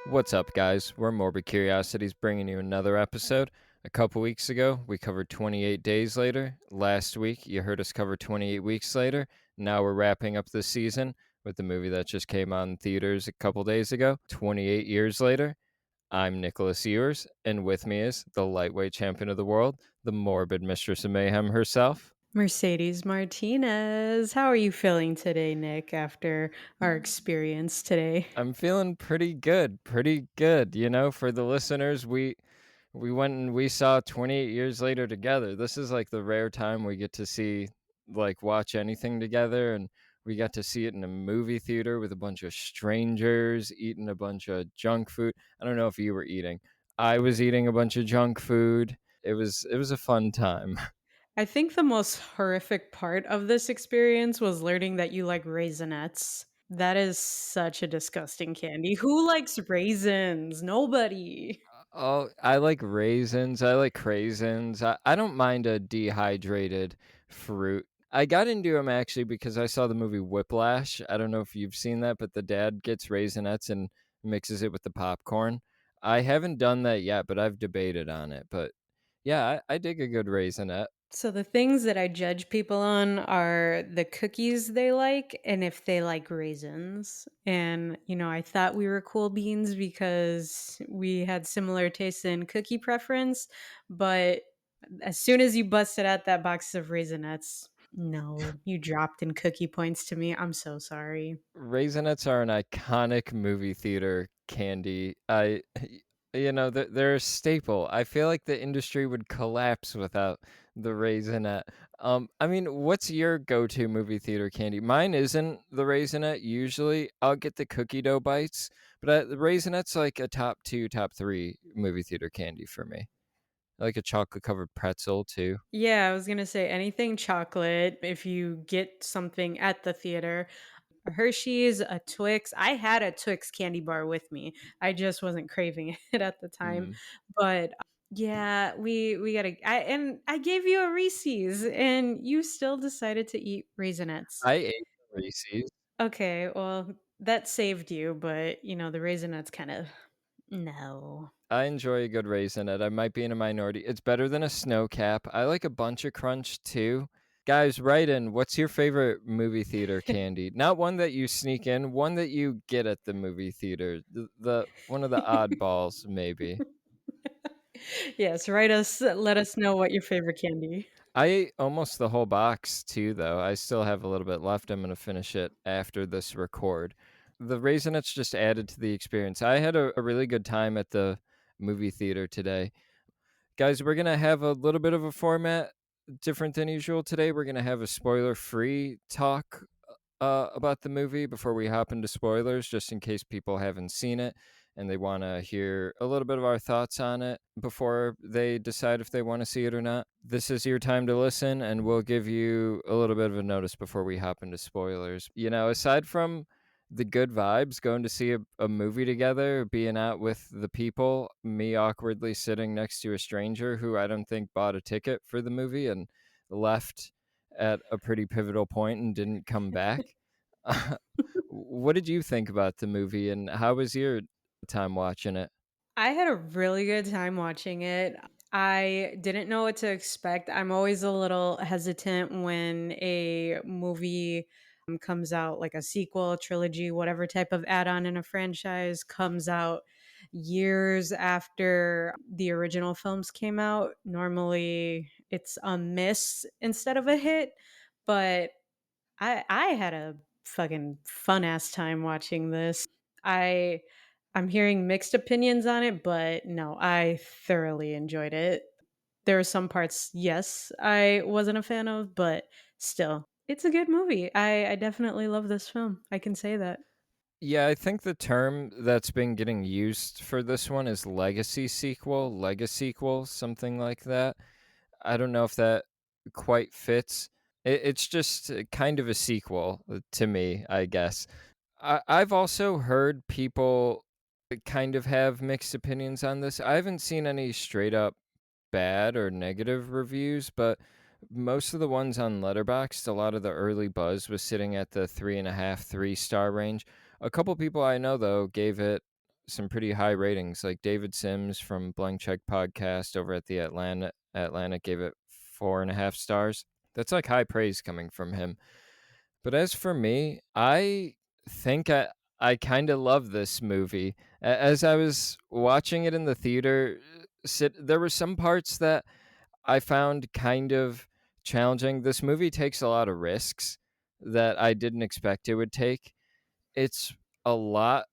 What's up, guys? We're Morbid Curiosities bringing you another episode. A couple weeks ago, we covered 28 Days Later. Last week, you heard us cover 28 Weeks Later. Now we're wrapping up this season with the movie that just came on theaters a couple days ago, 28 Years Later. I'm Nicholas Ewers, and with me is the lightweight champion of the world, the morbid mistress of mayhem herself. Mercedes Martinez. How are you feeling today, Nick, after our experience today? I'm feeling pretty good, pretty good. You know, for the listeners, we went and we saw 28 years later together. This is like the rare time we get to see like watch anything together, and we got to see it in a movie theater with a bunch of strangers eating a bunch of junk food. I don't know if you were eating. I was eating a bunch of junk food. It was a fun time. I think the most horrific part of this experience was learning that you like Raisinets. That is such a disgusting candy. Who likes raisins? Nobody. Oh, I like raisins. I like craisins. I don't mind a dehydrated fruit. I got into them actually because I saw the movie Whiplash. I don't know if you've seen that, but the dad gets raisinets and mixes it with the popcorn. I haven't done that yet, but I've debated on it. But yeah, I dig a good raisinette. So the things that I judge people on are the cookies they like and if they like raisins. And I thought we were cool beans because we had similar tastes in cookie preference, but as soon as you busted out that box of raisinets, no, you dropped in cookie points to me. I'm so sorry. Raisinets are an iconic movie theater candy. They're a staple. I feel like the industry would collapse without the Raisinette. I mean, what's your go-to movie theater candy? Mine isn't the Raisinette usually. I'll get the cookie dough bites, but the Raisinette's like a top two, top three movie theater candy for me. I like a chocolate covered pretzel too. Yeah, I was going to say anything chocolate if you get something at the theater. A Hershey's, a Twix. I had a Twix candy bar with me. I just wasn't craving it at the time. Mm. But yeah, we got to and I gave you a Reese's and you still decided to eat Raisinets. I ate Reese's. Okay, well, that saved you, but the Raisinets kind of no. I enjoy a good raisinette. I might be in a minority. It's better than a snow cap. I like a bunch of crunch too. Guys, write in. What's your favorite movie theater candy? Not one that you sneak in, one that you get at the movie theater. The one of the oddballs, maybe. Yes, write us let us know what your favorite candy. I ate almost the whole box too, though. I still have a little bit left. I'm gonna finish it after this record. The raisinets just added to the experience. I had a really good time at the movie theater today. Guys, we're going to have a little bit of a format different than usual today. We're going to have a spoiler free talk about the movie before we hop into spoilers, just in case people haven't seen it and they want to hear a little bit of our thoughts on it before they decide if they want to see it or not. This is your time to listen, and we'll give you a little bit of a notice before we hop into spoilers. You know, aside from the good vibes, going to see a movie together, being out with the people, me awkwardly sitting next to a stranger who I don't think bought a ticket for the movie and left at a pretty pivotal point and didn't come back. What did you think about the movie, and how was your time watching it? I had a really good time watching it. I didn't know what to expect. I'm always a little hesitant when a movie comes out, like a sequel, trilogy, whatever type of add on in a franchise comes out years after the original films came out. Normally it's a miss instead of a hit, but I had a fucking fun ass time watching this. I I'm hearing mixed opinions on it, but no, I thoroughly enjoyed it. There are some parts, yes, I wasn't a fan of, but still, it's a good movie. I definitely love this film. I can say that. Yeah, I think the term that's been getting used for this one is legacy sequel, legasequel, something like that. I don't know if that quite fits. It's just kind of a sequel to me, I guess. I've also heard people kind of have mixed opinions on this. I haven't seen any straight up bad or negative reviews, but most of the ones on Letterboxd, a lot of the early buzz was sitting at the 3.5, 3-star range. A couple people I know though gave it some pretty high ratings. Like David Sims from Blank Check Podcast over at the Atlantic gave it 4.5 stars. That's like high praise coming from him. But as for me, I think I kind of love this movie. As I was watching it in the theater, there were some parts that I found kind of challenging. This movie takes a lot of risks that I didn't expect it would take. It's a lot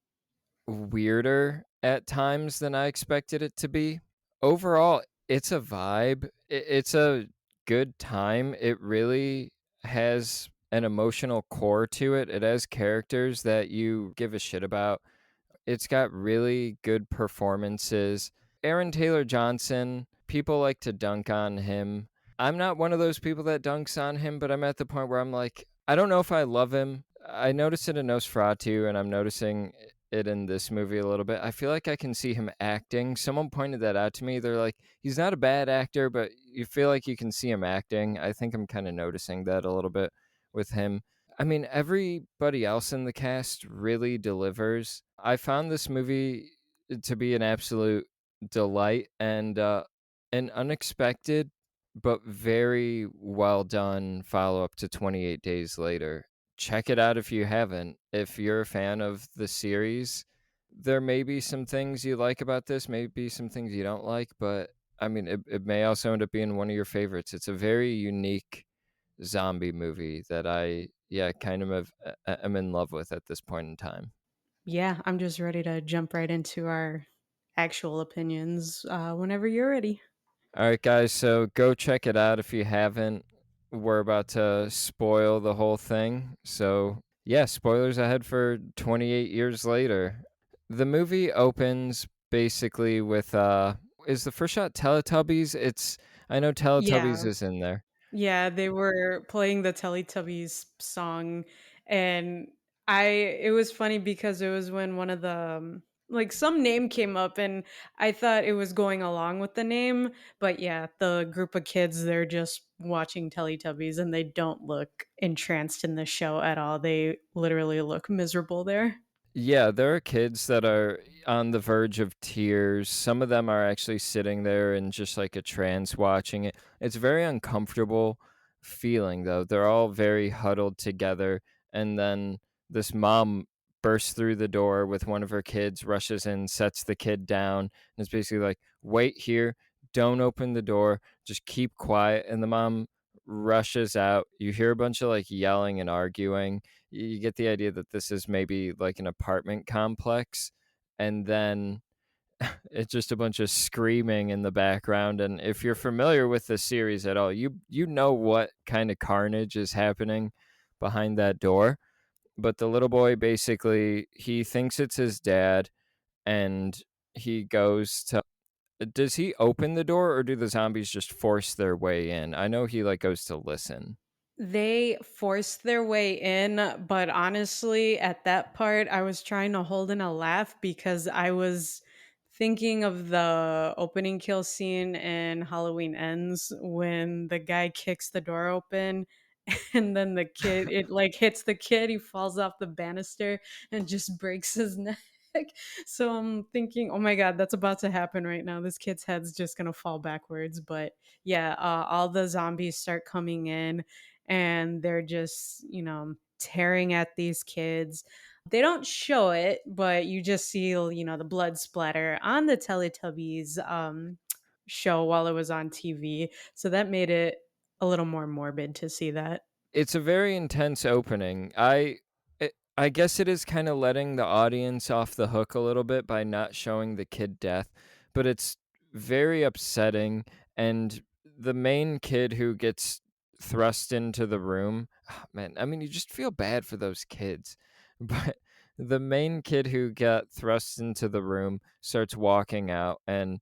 weirder at times than I expected it to be. Overall, it's a vibe. It's a good time. It really has an emotional core to it. It has characters that you give a shit about. It's got really good performances. Aaron Taylor Johnson, people like to dunk on him. I'm not one of those people that dunks on him, but I'm at the point where I'm like, I don't know if I love him. I noticed it in Nosferatu, and I'm noticing it in this movie a little bit. I feel like I can see him acting. Someone pointed that out to me. They're like, he's not a bad actor, but you feel like you can see him acting. I think I'm kind of noticing that a little bit with him. I mean, everybody else in the cast really delivers. I found this movie to be an absolute delight and an unexpected but very well done follow up to 28 Days Later. Check it out if you haven't. If you're a fan of the series, there may be some things you like about this, maybe some things you don't like, but I mean, it may also end up being one of your favorites. It's a very unique zombie movie that yeah, kind of am in love with at this point in time. Yeah, I'm just ready to jump right into our actual opinions whenever you're ready. All right, guys, so go check it out if you haven't. We're about to spoil the whole thing. So, yeah, spoilers ahead for 28 years later. The movie opens basically with is the first shot Teletubbies? It's I know Teletubbies Yeah. is in there. Yeah, they were playing the Teletubbies song, and I it was funny because it was when one of the, like, some name came up, and I thought it was going along with the name, but yeah, the group of kids, they're just watching Teletubbies, and they don't look entranced in the show at all. They literally look miserable there. Yeah, there are kids that are on the verge of tears. Some of them are actually sitting there in just like a trance watching it. It's very uncomfortable feeling though. They're all very huddled together and then this mom bursts through the door with one of her kids, rushes in, sets the kid down, and it's basically like, "Wait here, don't open the door, just keep quiet." And the mom rushes out. You hear a bunch of like yelling and arguing. You get the idea that this is maybe like an apartment complex, and then it's just a bunch of screaming in the background. And if you're familiar with the series at all, you know what kind of carnage is happening behind that door. But the little boy basically he thinks it's his dad, and he goes to. Does he open the door, or do the zombies just force their way in? I know he like goes to listen. They forced their way in, but honestly, at that part, I was trying to hold in a laugh because I was thinking of the opening kill scene in Halloween Ends when the guy kicks the door open and then the kid, it like hits the kid, he falls off the banister and just breaks his neck. So I'm thinking, oh my God, that's about to happen right now. This kid's head's just gonna fall backwards. But yeah, all the zombies start coming in and they're just, tearing at these kids. They don't show it, but you just see, the blood splatter on the Teletubbies show while it was on TV. So that made it a little more morbid to see that. It's a very intense opening. I guess it is kind of letting the audience off the hook a little bit by not showing the kid death, but it's very upsetting. And the main kid who gets thrust into the room, man, I mean, you just feel bad for those kids. But the main kid who got thrust into the room starts walking out, and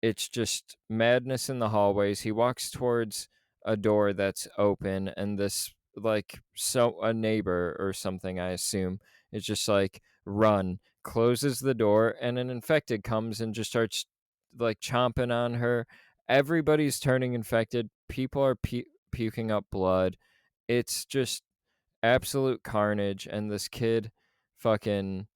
it's just madness in the hallways. He walks towards a door that's open, and this like so a neighbor or something, I assume, is just like run, closes the door, and an infected comes and just starts like chomping on her. Everybody's turning infected. People are puking up blood. It's just absolute carnage, and this kid fucking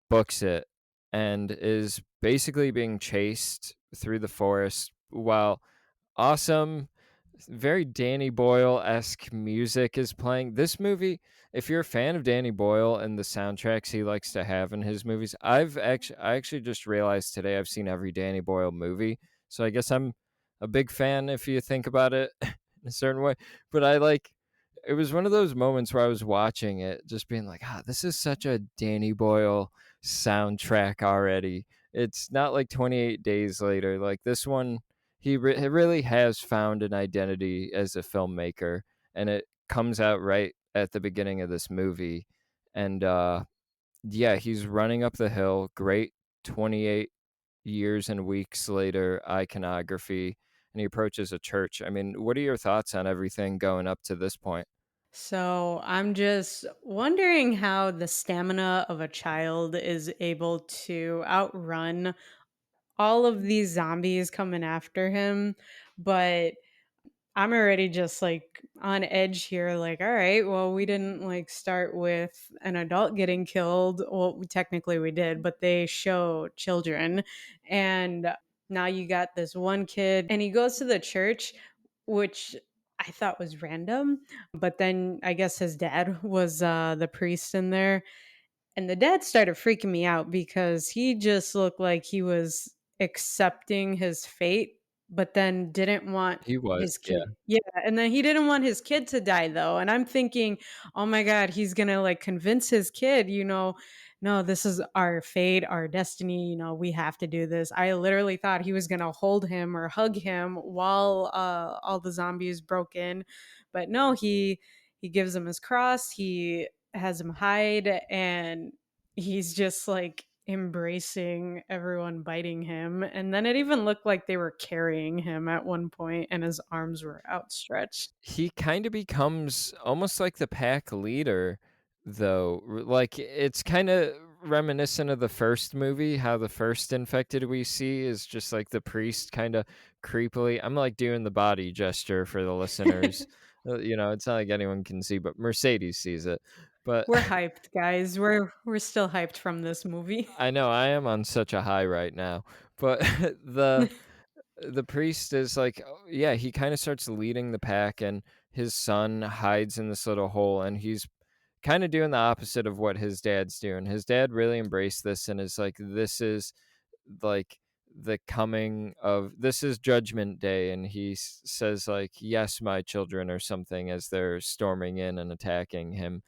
books it. and is basically being chased through the forest while awesome, very Danny Boyle-esque music is playing. This movie, if you're a fan of Danny Boyle and the soundtracks he likes to have in his movies, I actually just realized today I've seen every Danny Boyle movie, so I guess I'm a big fan if you think about it in a certain way. But it was one of those moments where I was watching it, just being like, "Ah, this is such a Danny Boyle soundtrack already." It's not like 28 Days Later. Like this one, he really has found an identity as a filmmaker, and it comes out right at the beginning of this movie. And yeah, he's running up the hill. Great 28 years and weeks later iconography, and he approaches a church. I mean, what are your thoughts on everything going up to this point? So I'm just wondering how the stamina of a child is able to outrun all of these zombies coming after him. But I'm already just like on edge here. Like, all right, well, we didn't like start with an adult getting killed. Well, technically we did, but they show children. And now you got this one kid, and he goes to the church, which I thought was random. But then I guess his dad was the priest in there, and the dad started freaking me out because he just looked like he was accepting his fate, but then didn't want He was, his yeah. kid. Yeah, and then he didn't want his kid to die though. And I'm thinking, "Oh my god, he's going to like convince his kid, no, this is our fate, our destiny, we have to do this." I literally thought he was going to hold him or hug him while all the zombies broke in. But no, he gives him his cross. He has him hide, and he's just like embracing everyone biting him. And then it even looked like they were carrying him at one point and his arms were outstretched. He kinda becomes almost like the pack leader, though. Like, it's kinda reminiscent of the first movie, how the first infected we see is just, like, the priest kinda creepily I'm, like, doing the body gesture for the listeners. It's not like anyone can see, but Mercedes sees it. But We're hyped, guys. We're still hyped from this movie. I know I am on such a high right now. But the priest is like, yeah, he kind of starts leading the pack, and his son hides in this little hole, and he's kind of doing the opposite of what his dad's doing. His dad really embraced this and is like, this is like the coming of this is judgment day, and he says like, yes, my children, or something, as they're storming in and attacking him.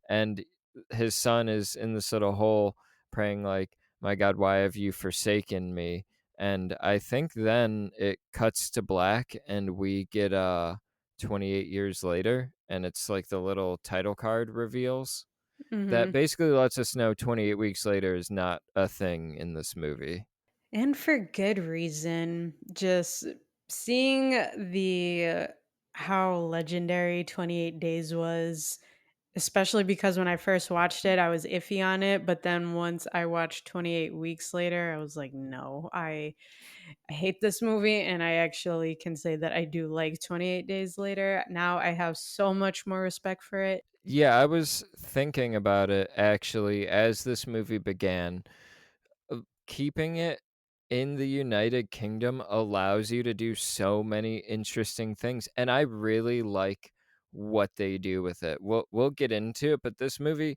And his son is in this little hole praying like, my god, why have you forsaken me? And I think then it cuts to black and we get 28 years later, and it's like the little title card reveals that Mhm. basically lets us know 28 weeks later is not a thing in this movie. And for good reason. Just seeing the how legendary 28 Days was, especially because when I first watched it, I was iffy on it, but then once I watched 28 Weeks Later, I was like, "No, I hate this movie," and I actually can say that I do like 28 Days Later. Now I have so much more respect for it. Yeah, I was thinking about it actually as this movie began. Keeping it in the United Kingdom allows you to do so many interesting things, and I really like what they do with it. We'll get into it, but this movie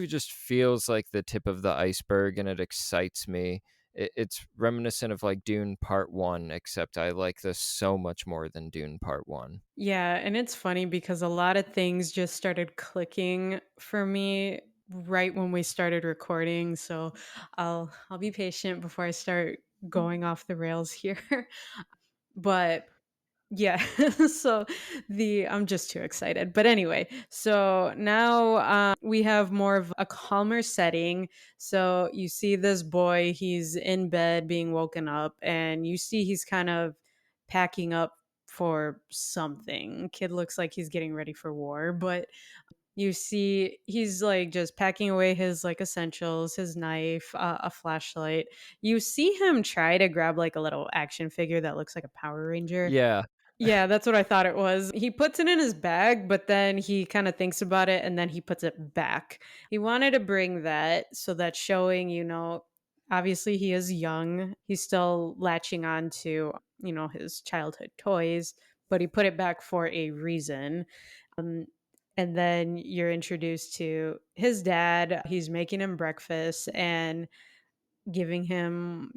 just feels like the tip of the iceberg, and it excites me. It's reminiscent of like Dune Part 1, except I like this so much more than Dune Part 1. Yeah, and it's funny because a lot of things just started clicking for me right when we started recording, so I'll be patient before I start going off the rails here. But yeah, so the I'm just too excited. But anyway, so now we have more of a calmer setting. So you see this boy, he's in bed being woken up, and you see he's kind of packing up for something. Kid looks like he's getting ready for war, but you see he's like just packing away his like essentials, his knife, a flashlight. You see him try to grab like a little action figure that looks like a Power Ranger. Yeah. Yeah, that's what I thought it was. He puts it in his bag, but then he kinda thinks about it and then he puts it back. He wanted to bring that so that showing, obviously he is young. He's still latching on to, his childhood toys, but he put it back for a reason. Um, and then you're introduced to his dad. He's making him breakfast and giving him,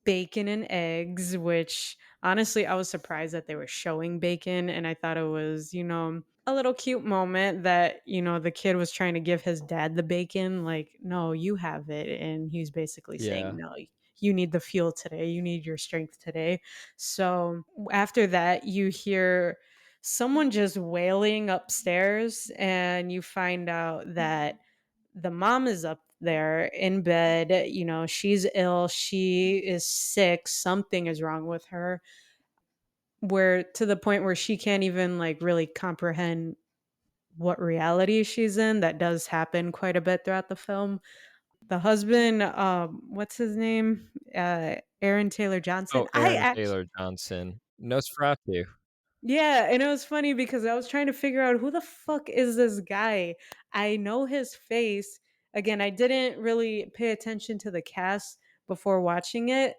bacon and eggs, which honestly, I was surprised that they were showing bacon. And I thought it was, a little cute moment that, the kid was trying to give his dad the bacon, like, no, you have it. And he was basically saying, Yeah. no, you need the fuel today. You need your strength today. So after that, you hear someone just wailing upstairs, and you find out that the mom is up there in bed, she's ill, she is sick, something is wrong with her, where to the point where she can't even like really comprehend what reality she's in. That does happen quite a bit throughout the film. The husband, what's his name? Aaron Taylor Johnson. Oh, Aaron Taylor Johnson. Nosferatu. Yeah, and it was funny because I was trying to figure out who the fuck is this guy? I know his face. Again, I didn't really pay attention to the cast before watching it,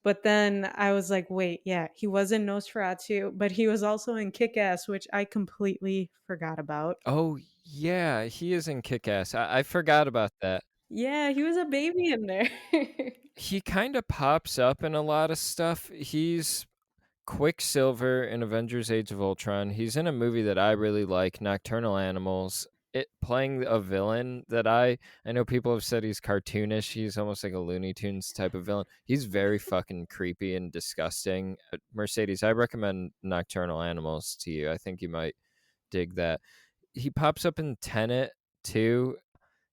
but then I was like, wait, yeah, he was in Nosferatu, but he was also in Kick-Ass, which I completely forgot about. Oh, yeah, he is in Kick-Ass. I forgot about that. Yeah, he was a baby in there. He kinda pops up in a lot of stuff. He's Quicksilver in Avengers: Age of Ultron. He's in a movie that I really like, Nocturnal Animals. It playing a villain that I know people have said he's cartoonish. He's almost like a Looney Tunes type of villain. He's very fucking creepy and disgusting. Mercedes, I recommend Nocturnal Animals to you. I think you might dig that. He pops up in Tenet too.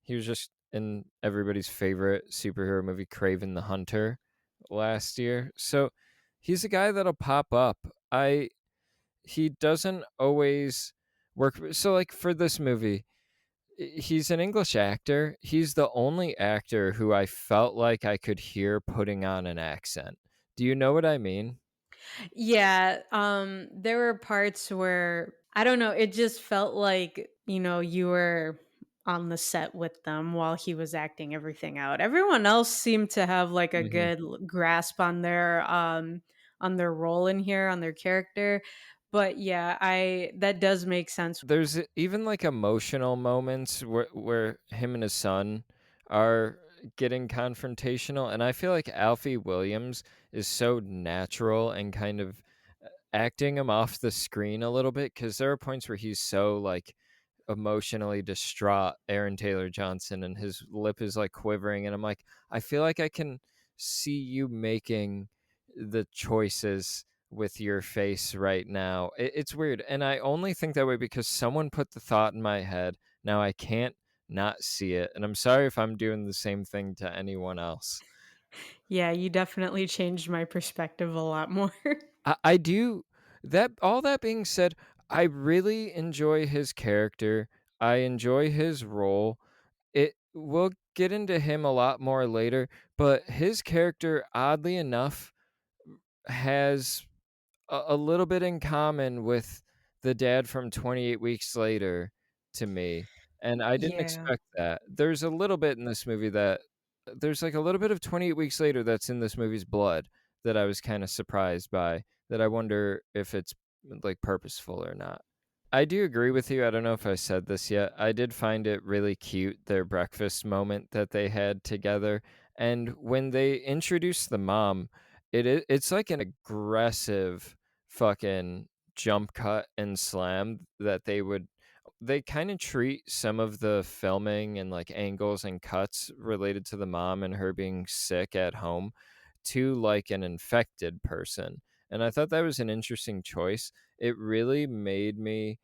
He was just in everybody's favorite superhero movie, Craven the Hunter, last year. So he's a guy that'll pop up. I He doesn't always work. So like for this movie, he's an English actor. He's the only actor who I felt like I could hear putting on an accent. Do you know what I mean? Yeah, there were parts where I don't know, it just felt like, you were on the set with them while he was acting everything out. Everyone else seemed to have like a Mhm. good grasp on their role in here, on their character. But yeah, I that does make sense. There's even like emotional moments where him and his son are getting confrontational, and I feel like Alfie Williams is so natural and kind of acting him off the screen a little bit because there are points where he's so like emotionally distraught, Aaron Taylor Johnson, and his lip is like quivering. And I'm like, I feel like I can see you making the choices with your face right now. It's weird. And I only think that way because someone put the thought in my head. Now I can't not see it. And I'm sorry if I'm doing the same thing to anyone else. Yeah, you definitely changed my perspective a lot more. I do that. All that being said, I really enjoy his character. I enjoy his role. It We'll get into him a lot more later, but his character, oddly enough, has a little bit in common with the dad from 28 Weeks Later to me, and I didn't Yeah. expect that. There's a little bit in this movie that there's, like, a little bit of 28 Weeks Later that's in this movie's blood that I was kinda surprised by, that I wonder if it's, like, purposeful or not. I do agree with you. I don't know if I said this yet. I did find it really cute, their breakfast moment that they had together. And when they introduced the mom, it's like an aggressive fucking jump cut and slam that they kind of treat some of the filming and like angles and cuts related to the mom and her being sick at home to like an infected person. And I thought that was an interesting choice. It really made me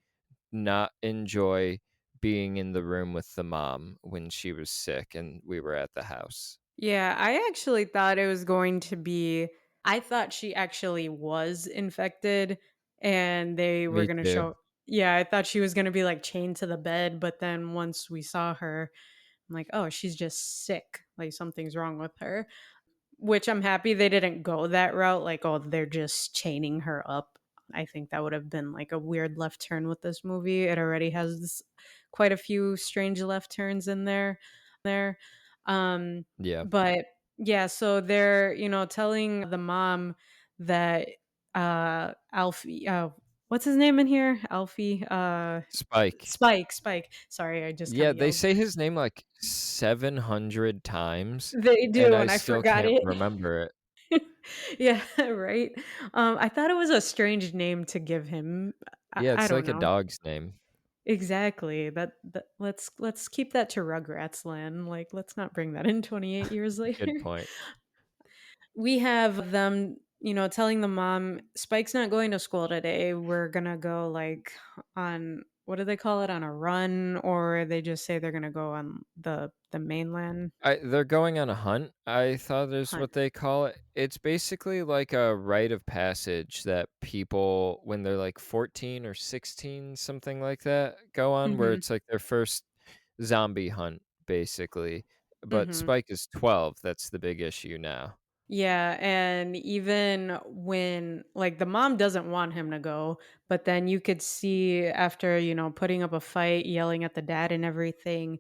not enjoy being in the room with the mom when she was sick and we were at the house. Yeah, I actually thought it was going to be I thought she actually was infected and they were Me going to too. show. Yeah, I thought she was going to be like chained to the bed, but then once we saw her, I'm like, "Oh, she's just sick. Like something's wrong with her." Which I'm happy they didn't go that route, like, "Oh, they're just chaining her up." I think that would have been like a weird left turn with this movie. It already has quite a few strange left turns in there. Um Yeah. but Yeah, so they're, telling the mom that Alfie what's his name in here? Alfie Spike. Spike. Sorry, I just kind Yeah, of they yelled. say his name like 700 times, They and do, I and I still forgot can't it. remember it. Yeah, right. I thought it was a strange name to give him. Yeah, I it's don't like a know. dog's name. Exactly. That let's keep that to Rugrats land. Like, let's not bring that in 28 years Good later. point. We have them, telling the mom, Spike's not going to school today. We're gonna go like on what do they call it? On a run, or they just say they're gonna go on the mainland They're going on a hunt, I thought is hunt. what they call it. It's basically like a rite of passage that people, when they're like 14 or 16, something like that, go on, where Mhm. it's like their first zombie hunt, basically. But Mhm. Spike is 12. That's the big issue now. Yeah, and even when like the mom doesn't want him to go, but then you could see after, putting up a fight, yelling at the dad and everything,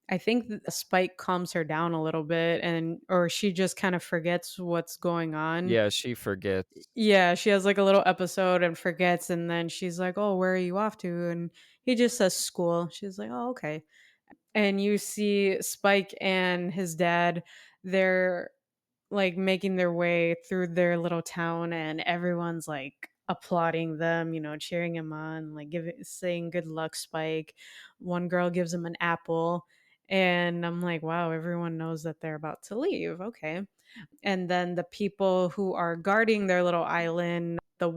I think Spike calms her down a little bit and or she just kind of forgets what's going on. Yeah, she forgets. Yeah, she has like a little episode and forgets and then she's like, "Oh, where are you off to?" And he just says school. She's like, "Oh, okay." And you see Spike and his dad, they're like making their way through their little town and everyone's like applauding them, cheering him on, like saying good luck, Spike. One girl gives him an apple and I'm like, wow, everyone knows that they're about to leave. Okay. And then the people who are guarding their little island, there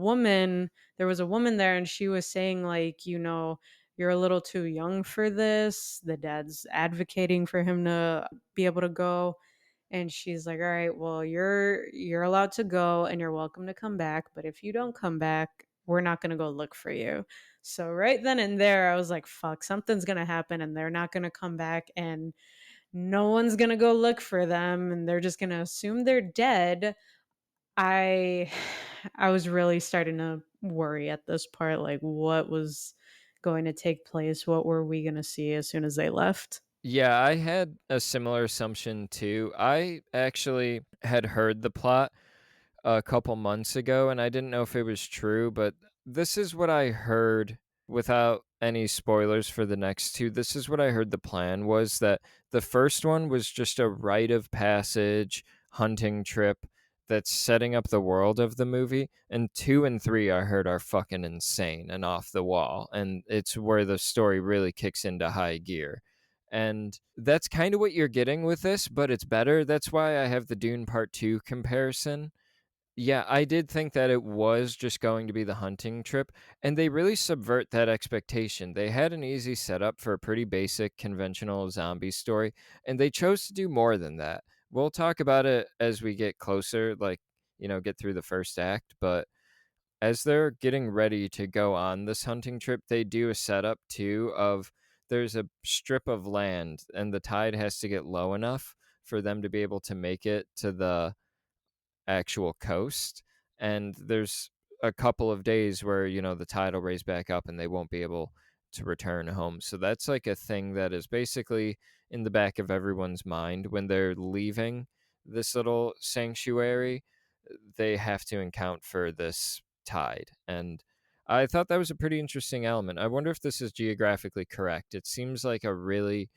was a woman there and she was saying like, you're a little too young for this. The dad's advocating for him to be able to go and she's like, "All right, well, you're allowed to go and you're welcome to come back, but if you don't come back, we're not going to go look for you." So right then and there, I was like, "Fuck, something's going to happen and they're not going to come back and no one's going to go look for them and they're just going to assume they're dead." I I was really starting to worry at this part like what was going to take place, what were we going to see as soon as they left? Yeah, I had a similar assumption too. I actually had heard the plot a couple months ago, and I didn't know if it was true, but this is what I heard without any spoilers for the next two. This is what I heard the plan was that the first one was just a rite of passage hunting trip that's setting up the world of the movie, and two and three I heard are fucking insane and off the wall, and it's where the story really kicks into high gear. And that's kind of what you're getting with this, but it's better. That's why I have the Dune Part 2 comparison. Yeah, I did think that it was just going to be the hunting trip, and they really subvert that expectation. They had an easy setup for a pretty basic, conventional zombie story, and they chose to do more than that. We'll talk about it as we get closer, like, get through the first act, but as they're getting ready to go on this hunting trip, they do a setup too of there's a strip of land, and the tide has to get low enough for them to be able to make it to the actual coast, and there's a couple of days where the tide will raise back up and they won't be able to return home. So that's like a thing that is basically in the back of everyone's mind when they're leaving this little sanctuary. They have to account for this tide, and I thought that was a pretty interesting element. I wonder if this is geographically correct. It seems like a really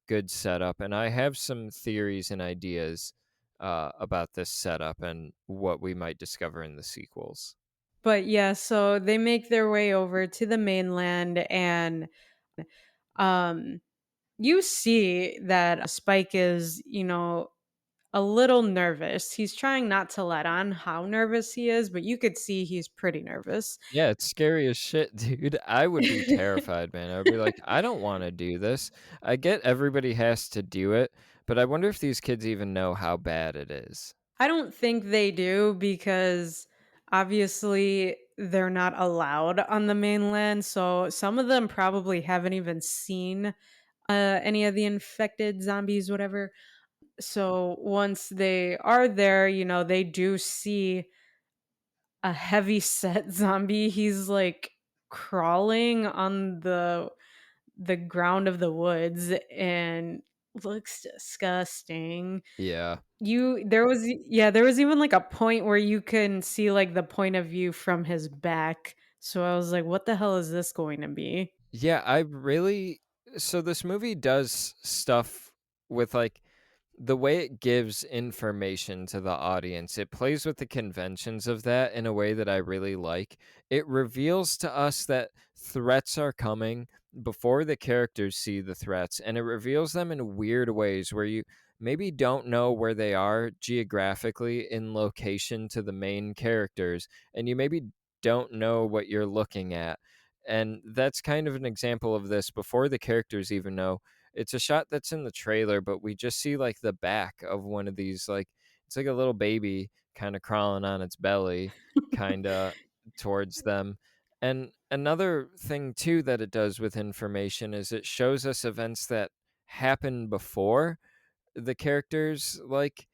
good setup, and I have some theories and ideas about this setup and what we might discover in the sequels. But yeah, so they make their way over to the mainland and um you see that Spike is, a little nervous. He's trying not to let on how nervous he is, but you could see he's pretty nervous. Yeah, it's scary as shit, dude. I would be terrified, man. I'd be like, I don't want to do this. I get everybody has to do it, but I wonder if these kids even know how bad it is. I don't think they do because obviously they're not allowed on the mainland. So some of them probably haven't even seen any of the infected zombies, whatever. So once they are there, they do see a heavy set zombie. He's like crawling on the ground of the woods and looks disgusting. Yeah. There was even, like, a point where you can see, like, the point of view from his back, so I was like, "What the hell is this going to be?" Yeah, I really so this movie does stuff with, like, the way it gives information to the audience. It plays with the conventions of that in a way that I really like. It reveals to us that threats are coming before the characters see the threats, and it reveals them in weird ways where you maybe don't know where they are geographically in location to the main characters, and you maybe don't know what you're looking at. And that's kind of an example of this before the characters even know. It's a shot that's in the trailer, but we just see like the back of one of these, like it's like a little baby kind of crawling on its belly, kind of towards them. And another thing too that it does with information is it shows us events that happened before the characters like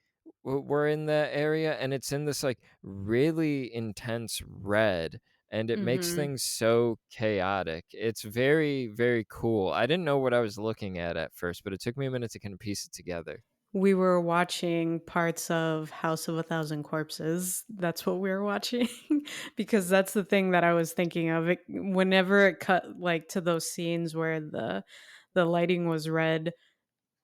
were in that area, and it's in this like really intense red, and it makes Mhm. things so chaotic. It's very very cool. I didn't know what I was looking at first, but it took me a minute to kind of piece it together. We were watching parts of House of a Thousand Corpses. That's what we were watching because that's the thing that I was thinking of. Whenever it cut like to those scenes where the lighting was red,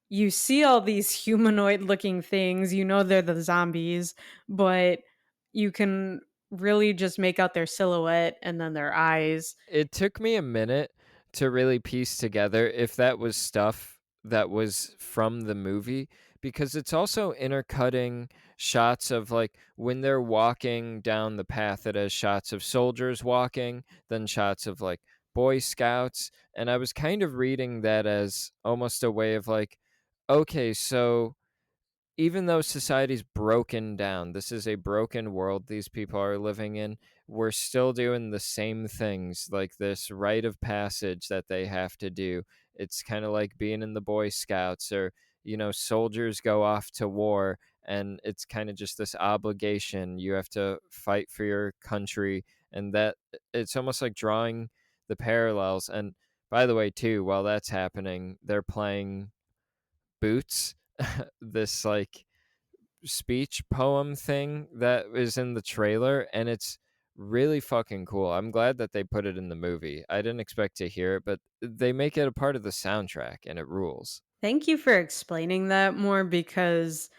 you see all these humanoid looking things. You know they're the zombies, but you can really just make out their silhouette and then their eyes. It took me a minute to really piece together if that was stuff that was from the movie, because it's also intercutting shots of like when they're walking down the path, it has shots of soldiers walking, then shots of like Boy Scouts. And I was kind of reading that as almost a way of like, okay, so even though society's broken down, this is a broken world these people are living in, we're still doing the same things, like this rite of passage that they have to do. It's kind of like being in the Boy Scouts, or, soldiers go off to war, and it's kind of just this obligation. You have to fight for your country, and that it's almost like drawing the parallels. And by the way, too, while that's happening, they're playing Boots, this like speech poem thing that is in the trailer, and it's really fucking cool. I'm glad that they put it in the movie. I didn't expect to hear it, but they make it a part of the soundtrack and it rules. Thank you for explaining that more because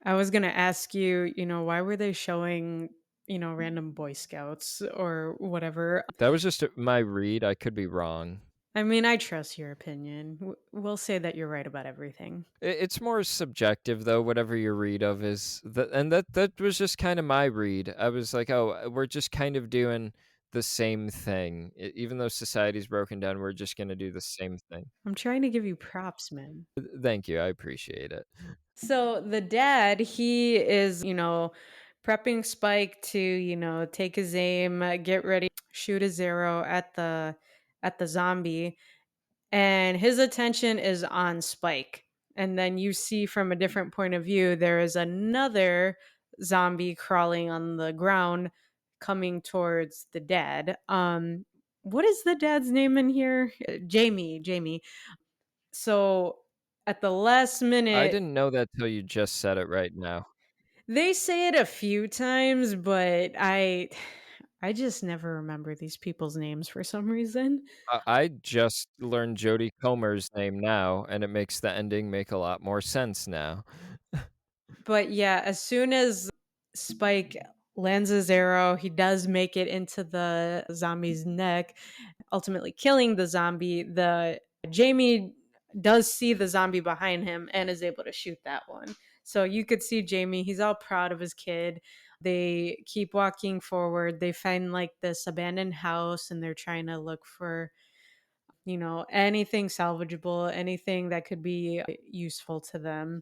I was gonna ask you, why were they showing, random Boy Scouts or whatever? That was just my read. I could be wrong. I mean, I trust your opinion. We'll say that you're right about everything. It's more subjective though, whatever your read of is that, and that was just kind of my read. I was like, oh, we're just kind of doing the same thing. Even though society's broken down, we're just going to do the same thing. I'm trying to give you props, man. Thank you. I appreciate it. So the dad, he is, prepping Spike to, take his aim, get ready, shoot his arrow at the zombie, and his attention is on Spike. And then you see from a different point of view, there is another zombie crawling on the ground coming towards the dad. What is the dad's name in here? Jamie. So at the last I minute, didn't know that till you just said it right now. they say it a few times, but I just never remember these people's names for some reason. I just learned Jodie Comer's name now, and it makes the ending make a lot more sense now. But yeah, as soon as Spike lands his arrow, he does make it into the zombie's neck, ultimately killing the zombie. The Jamie does see the zombie behind him and is able to shoot that one. So you could see Jamie, he's all proud of his kid. They keep walking forward. They find, like, this abandoned house, and they're trying to look for, anything salvageable, anything that could be, useful to them.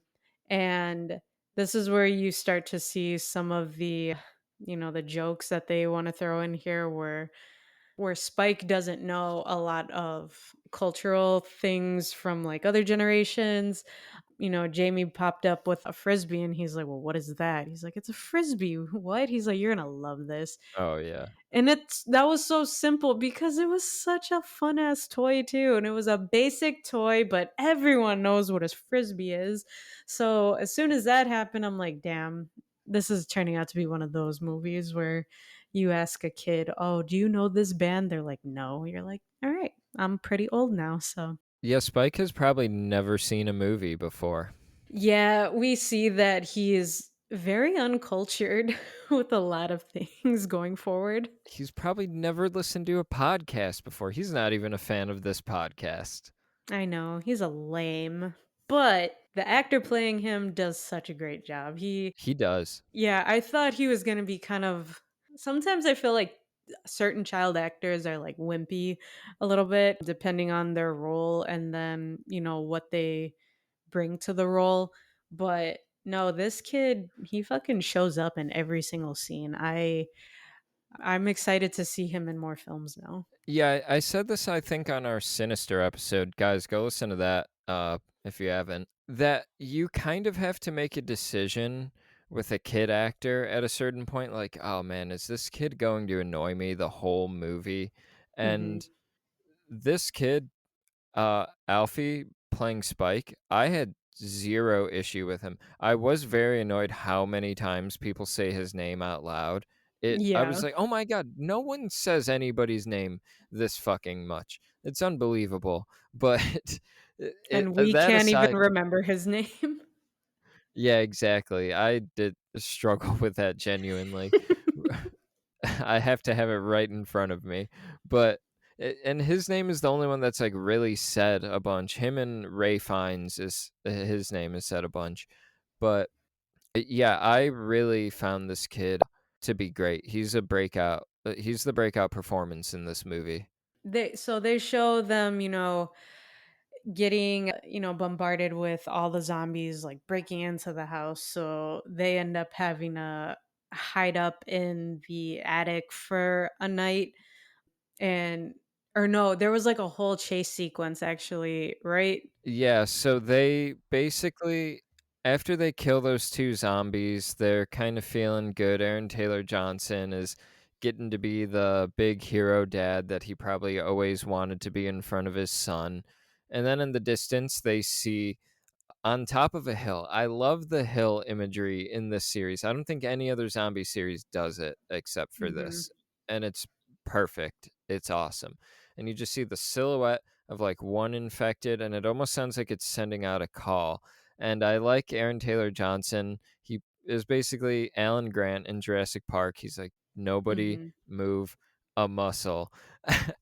And this is where you start to see some of the, the jokes that they want to throw in here, where, anything salvageable, anything that could be, useful to them. And this is where you start to see some of the, the jokes that they want to throw in here, where where Spike doesn't know a lot of cultural things from like other generations. Jamie popped up with a frisbee and he's like, "Well, what is that?" He's like, "It's a frisbee." What? He's like, "You're going to love this." Oh, yeah. And that was so simple because it was such a fun ass toy too, and it was a basic toy, but everyone knows what a frisbee is. So as soon as that happened, I'm like, damn, this is turning out to be one of those movies where you ask a kid, "Oh, do you know this band?" They're like, "No." You're like, "All right, I'm pretty old now, so." Yeah, Spike has probably never seen a movie before. Yeah, we see that he is very uncultured with a lot of things going forward. He's probably never listened to a podcast before. He's not even a fan of this podcast. I know, he's a lame, but the actor playing him does such a great job. He does. Yeah, I thought he was gonna be kind of sometimes I feel like certain child actors are like wimpy a little bit depending on their role and then, what they bring to the role. But no, this kid, he fucking shows up in every single scene. I'm excited to see him in more films now. Yeah, I said this, I think, on our Sinister episode. Guys, go listen to that if you haven't. That you kind of have to make a decision with a kid actor at a certain point. Like, oh man, is this kid going to annoy me the whole movie? Mhm. And this kid, Alfie playing Spike, I had zero issue with him. I was very annoyed how many times people say his name out loud. I was Yeah, like, "Oh my god, no one says anybody's name this fucking much. It's unbelievable." But and we that can't even aside, remember his name. yeah, exactly. I did struggle with that genuinely. I have to have it right in front of me. But and his name is the only one that's like really said a bunch. Him and Ray Fiennes is his name is said a bunch. But yeah, I really found this kid to be great. He's a breakout. He's the breakout performance in this movie. They show them, getting, bombarded with all the zombies like breaking into the house. So they end up having to hide up in the attic for a night and or no, there was like a whole chase sequence actually, right? Yeah, so they basically after they kill those 2 zombies, they're kind of feeling good. Aaron Taylor Johnson is getting to be the big hero dad that he probably always wanted to be in front of his son. And then in the distance, they see on top of a hill. I love the hill imagery in this series. I don't think any other zombie series does it except for Mhm. this. And it's perfect. It's awesome. And you just see the silhouette of like one infected, and it almost sounds like it's sending out a call. And I like Aaron Taylor Johnson. He is basically Alan Grant in Jurassic Park. He's like, nobody Mhm. move a muscle.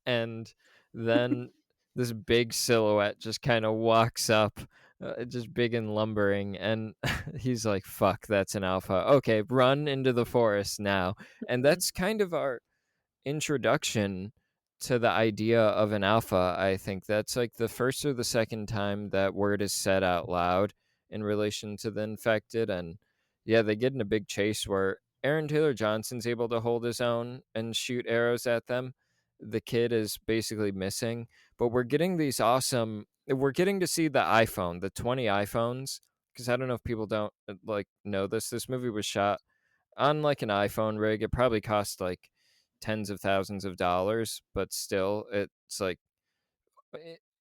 And then this big silhouette just kind of walks up just big and lumbering, and he's like, fuck, that's an alpha. Okay, run into the forest now. And Mhm. that's kind of our introduction to the idea of an alpha. I think that's like the first or the second time that word is said out loud in relation to the infected. And yeah, they get in a big chase where Aaron Taylor Johnson's able to hold his own and shoot arrows at them. The kid is basically missing, but we're getting to see the iPhone, the 20 iPhones, because I don't know if people don't like know this. This movie was shot on like an iPhone rig. It probably cost like tens of thousands of dollars, but still, it's like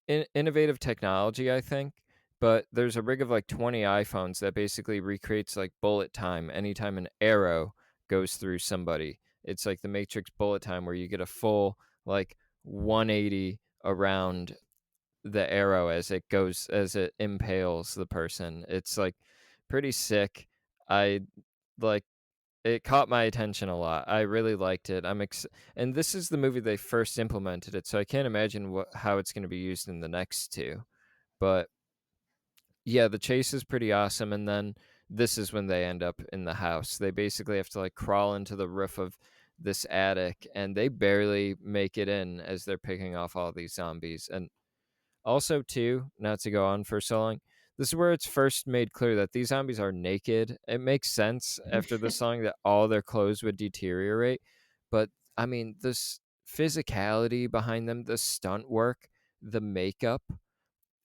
innovative technology, I think. But there's a rig of like 20 iPhones that basically recreates like bullet time anytime an arrow goes through somebody. It's like the Matrix bullet time where you get a full like 180 around the arrow as it impales the person. It's like pretty sick. I like it caught my attention a lot. I really liked it. And this is the movie they first implemented it, so I can't imagine how it's going to be used in the next two. But yeah, the chase is pretty awesome, and then this is when they end up in the house. They basically have to like crawl into the roof of this attic, and they barely make it in as they're picking off all these zombies. And also, too, not to go on for so long, this is where it's first made clear that these zombies are naked. It makes sense after the song that all their clothes would deteriorate. But I mean, this physicality behind them, the stunt work, the makeup,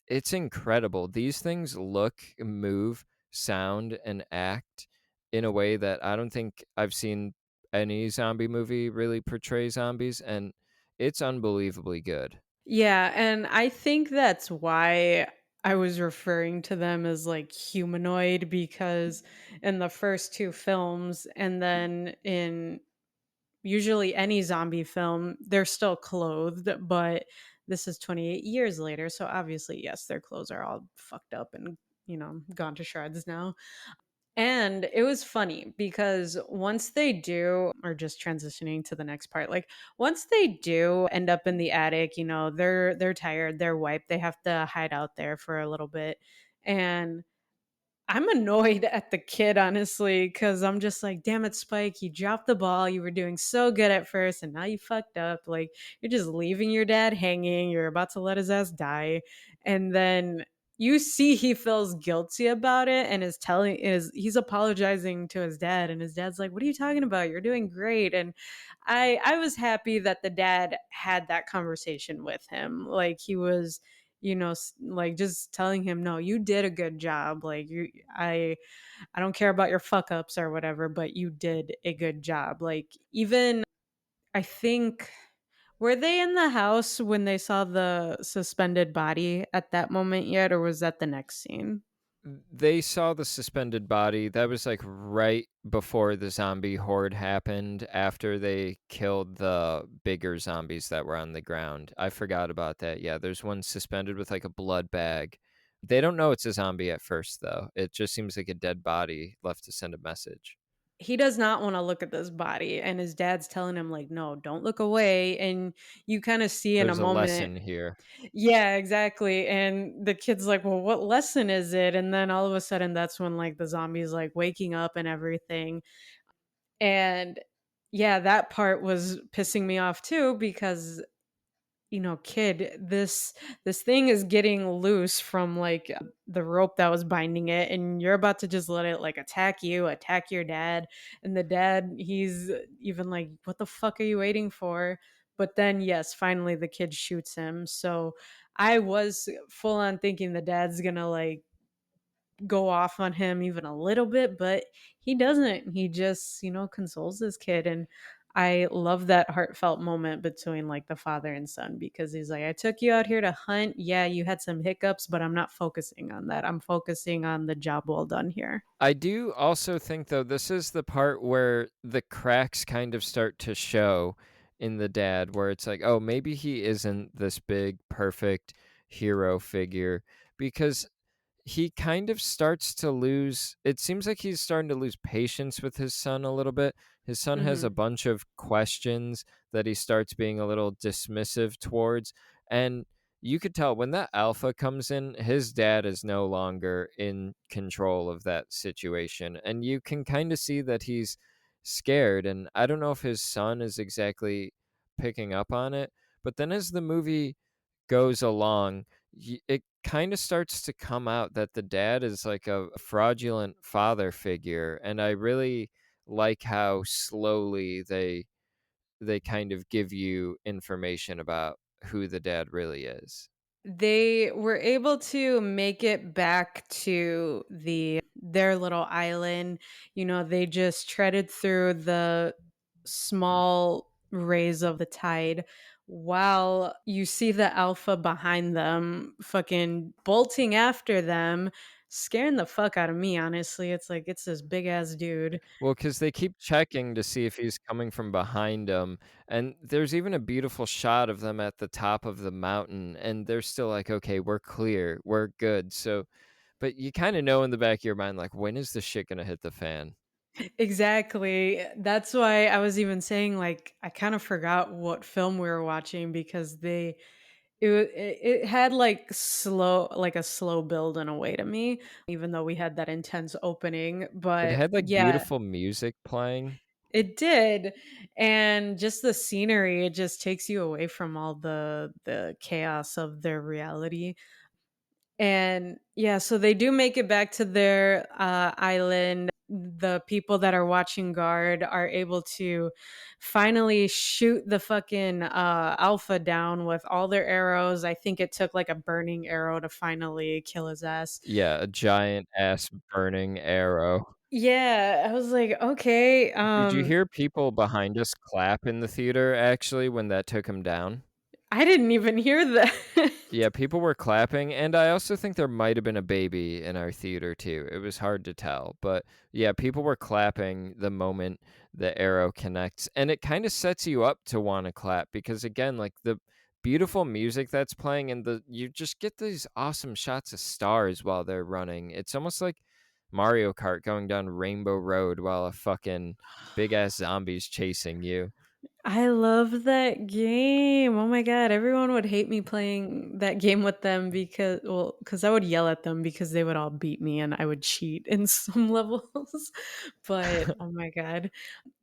it's incredible. These things look, move, sound, and act in a way that I don't think I've seen any zombie movie really portray zombies, and it's unbelievably good. Yeah, and I think that's why I was referring to them as like humanoid because in the first two films and then in usually any zombie film, they're still clothed, but this is 28 years later. So obviously, yes, their clothes are all fucked up and, gone to shreds now. And it was funny because once they do, or just transitioning to the next part, like once they do end up in the attic, they're tired, they're wiped, they have to hide out there for a little bit. And I'm annoyed at the kid, honestly, because I'm just like, damn it, Spike, you dropped the ball. You were doing so good at first, and now you fucked up. Like, you're just leaving your dad hanging. You're about to let his ass die. And then you see he feels guilty about it and he's apologizing to his dad. And his dad's like, what are you talking about? You're doing great. And I was happy that the dad had that conversation with him. Like, he was like just telling him, no, you did a good job, like I don't care about your fuck ups or whatever, but you did a good job. Like, even I think, were they in the house when they saw the suspended body at that moment yet, or was that the next scene? They saw the suspended body. That was, like, right before the zombie horde happened, after they killed the bigger zombies that were on the ground. I forgot about that. Yeah, there's one suspended with, like, a blood bag. They don't know it's a zombie at first, though. It just seems like a dead body left to send a message. He does not want to look at this body, and his dad's telling him like, no, don't look away. And you kind of see in a There's a moment. lesson here. Yeah, exactly, and the kid's like, "Well, what lesson is it?" And then all of a sudden, that's when, like, the zombie's, like, waking up and everything, and yeah, that part was pissing me off too because, kid, this thing is getting loose from, like, the rope that was binding it, and you're about to just let it, like, attack you, attack your dad, and the dad, he's even like, "What the fuck are you waiting for?" But then, yes, finally the kid shoots him, so I was full on thinking the dad's gonna, like, go off on him even a little bit, but he doesn't. He just, consoles his kid. And I love that heartfelt moment between like the father and son because he's like, I took you out here to hunt. Yeah, you had some hiccups, but I'm not focusing on that. I'm focusing on the job well done here. I do also think, though, this is the part where the cracks kind of start to show in the dad, where it's like, oh, maybe he isn't this big, perfect hero figure because he kind of starts to lose, it seems like he's starting to lose patience with his son a little bit. His son has a Hmm. bunch of questions that he starts being a little dismissive towards, and you could tell when that alpha comes in, his dad is no longer in control of that situation, and you can kind of see that he's scared, and I don't know if his son is exactly picking up on it, but then as the movie goes along, it kind of starts to come out that the dad is like a fraudulent father figure, and I really like how slowly they kind of give you information about who the dad really is. They were able to make it back to their little island. They just treaded through the small rays of the tide while you see the alpha behind them fucking bolting after them, scaring the fuck out of me, honestly. It's like it's this big ass dude. Well, because they keep checking to see if he's coming from behind them, and there's even a beautiful shot of them at the top of the mountain, and they're still like, "Okay, we're clear, we're good." So, but you kinda know in the back of your mind, like, "When is the shit gonna hit the fan?" Exactly. That's why I was even saying like I kind of forgot what film we were watching because it had like a slow build in a way to me, even though we had that intense opening. It But had, like, yeah, beautiful music playing. it did. And just the scenery, it just takes you away from all the chaos of their reality. And yeah, so they do make it back to their island. the people that are watching guard are able to finally shoot the fucking alpha down with all their arrows. I think it took like a burning arrow to finally kill his ass. Yeah, a giant ass burning arrow. Yeah, I was like, okay. Did you hear people behind us clap in the theater actually when that took him down? I didn't even hear that. Yeah, people were clapping, and I also think there might have been a baby in our theater too. It was hard to tell, but yeah, people were clapping the moment the arrow connects, and it kind of sets you up to want to clap because again, like the beautiful music that's playing and the you just get these awesome shots of stars while they're running. It's almost like Mario Kart going down Rainbow Road while a fucking big ass zombie's chasing you. I love that game. Oh my god, everyone would hate me playing that game with them because well, because I would yell at them because they would all beat me and I would cheat in some levels. But oh my god.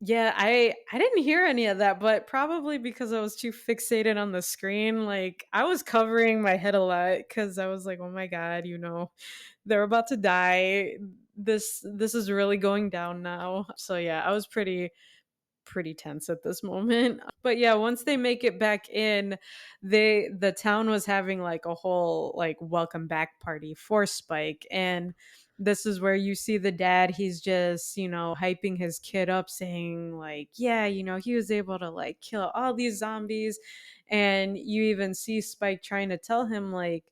Yeah, I didn't hear any of that, but probably because I was too fixated on the screen, like I was covering my head a lot cuz I was like, "Oh my god, they're about to die. This is really going down now." So yeah, I was pretty tense at this moment. But yeah, once they make it back in, the town was having like a whole like welcome back party for Spike. And this is where you see the dad, he's just, hyping his kid up, saying, like, yeah, he was able to like kill all these zombies. And you even see Spike trying to tell him, like,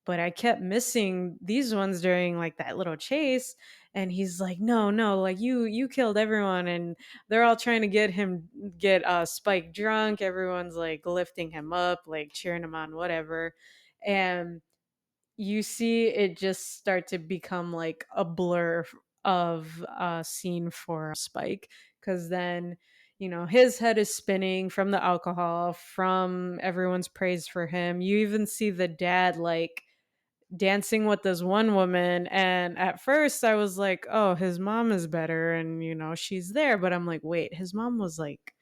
but I kept missing these ones during like that little chase. And he's like, no, no, like you killed everyone. And they're all trying to get Spike drunk. Everyone's like lifting him up, like cheering him on, whatever. And you see it just start to become like a blur of a scene for Spike, because then his head is spinning from the alcohol, from everyone's praise for him. You even see the dad like dancing with this one woman, and at first I was like, oh, his mom is better, and she's there. But I'm like, wait, his mom was like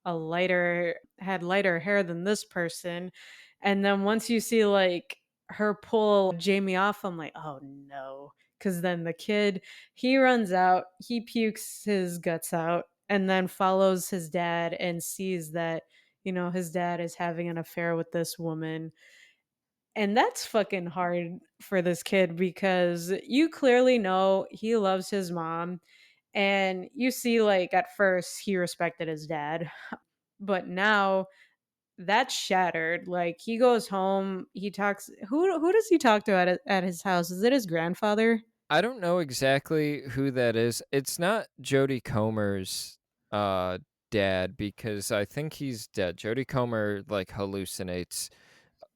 had lighter hair than this person. And then once you see like her pull Jamie off, I'm like, oh no. Because then the kid, he runs out, he pukes his guts out, and then follows his dad and sees that his dad is having an affair with this woman. And that's fucking hard for this kid, because you clearly know he loves his mom. And you see, like, at first he respected his dad, but now that's shattered. Like, he goes home, he talks. Who does he talk to at his house? Is it his grandfather? I don't know exactly who that is. It's not Jodie Comer's uh dad because I think he's dead. Jodie Comer like hallucinates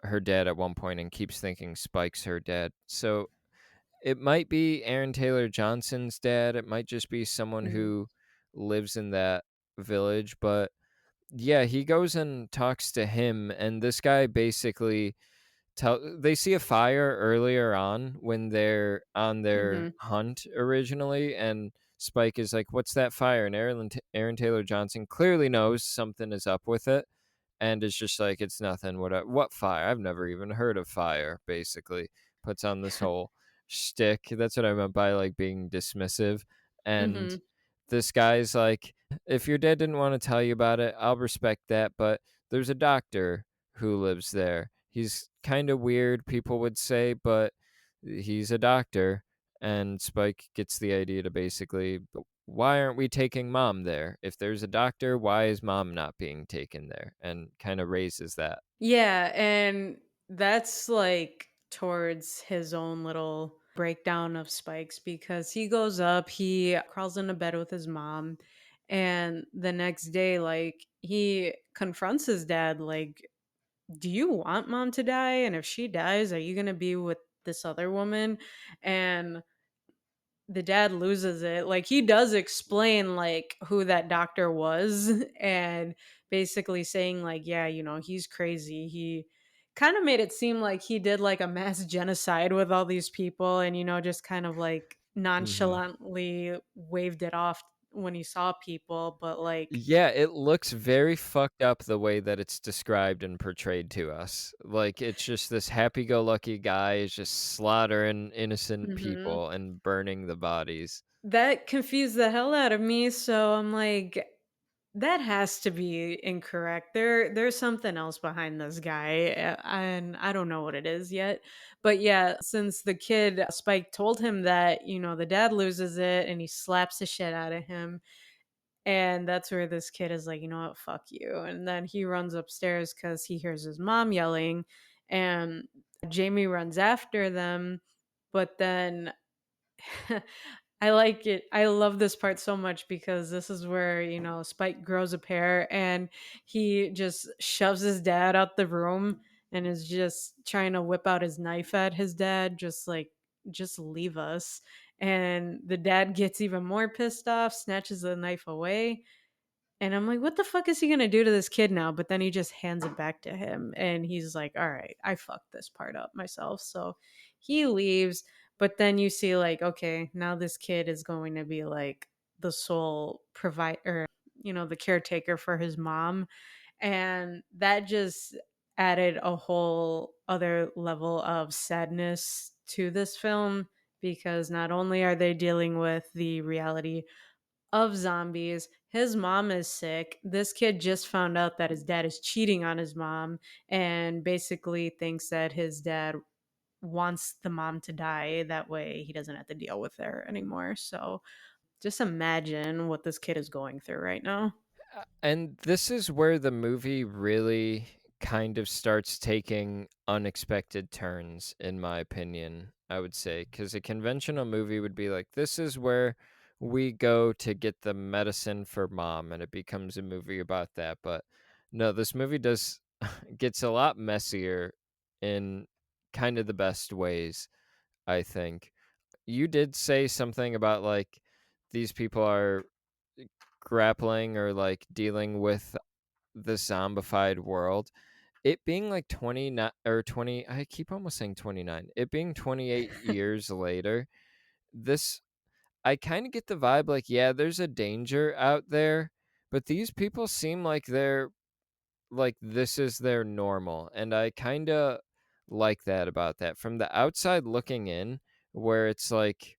her dad at one point and keeps thinking Spike's her dad. So it might be Aaron Taylor Johnson's dad. It might just be someone Mm, who lives in that village, but yeah, he goes and talks to him and this guy basically they see a fire earlier on when they're on their mhm. hunt originally, and Spike is like, "What's that fire?" And Aaron Taylor Johnson clearly knows something is up with it, and is just like, "It's nothing. What fire? I've never even heard of fire." Basically, puts on this whole shtick. That's what I meant by like being dismissive. And Mhm. this guy's like, "If your dad didn't want to tell you about it, I'll respect that, but there's a doctor who lives there. He's kind of weird, people would say, but he's a doctor." And Spike gets the idea to basically, why aren't we taking mom there? If there's a doctor, why is mom not being taken there? And kind of raises that. Yeah, and that's like towards his own little breakdown of Spikes, because he goes up, he crawls into bed with his mom, and the next day, like, he confronts his dad, like, do you want mom to die? And if she dies, are you gonna be with this other woman? And the dad loses it. Like, he does explain like who that doctor was and basically saying like, yeah, he's crazy. He kind of made it seem like he did like a mass genocide with all these people, and just kind of like Hmm. nonchalantly waved it off when he saw people, but like Yeah, it looks very fucked up the way that it's described and portrayed to us. Like it's just this happy-go-lucky guy is just slaughtering innocent mhm. people and burning the bodies. That confused the hell out of me, so I'm like, that has to be incorrect. There's something else behind this guy, and I don't know what it is yet. But yeah, since the kid Spike told him that, the dad loses it and he slaps the shit out of him, and that's where this kid is like, you know what, fuck you. And then he runs upstairs because he hears his mom yelling, and Jamie runs after them, but then I like it. I love this part so much because this is where, Spike grows a pair and he just shoves his dad out the room and is just trying to whip out his knife at his dad, just like, just leave us. And the dad gets even more pissed off, snatches the knife away, and I'm like, what the fuck is he gonna do to this kid now? But then he just hands it back to him and he's like, all right, I fucked this part up myself. So he leaves, but then you see, like, okay, now this kid is going to be like the sole provider, the caretaker for his mom. And that just added a whole other level of sadness to this film because not only are they dealing with the reality of zombies. His mom is sick. This kid just found out that his dad is cheating on his mom and basically thinks that his dad wants the mom to die. That way he doesn't have to deal with her anymore. So just imagine what this kid is going through right now. And this is where the movie really kind of starts taking unexpected turns, in my opinion, I would say. Because a conventional movie would be like, this is where we go to get the medicine for mom, and it becomes a movie about that. But no, this movie does gets a lot messier in kind of the best ways, I think. You did say something about like these people are grappling or like dealing with the zombified world. It being like 29 or 20, I keep almost saying 29. It being 28 years later, this I kind of get the vibe like, yeah, there's a danger out there, but these people seem like they're like this is their normal. And I kind of like that about that. From the outside looking in, where it's like,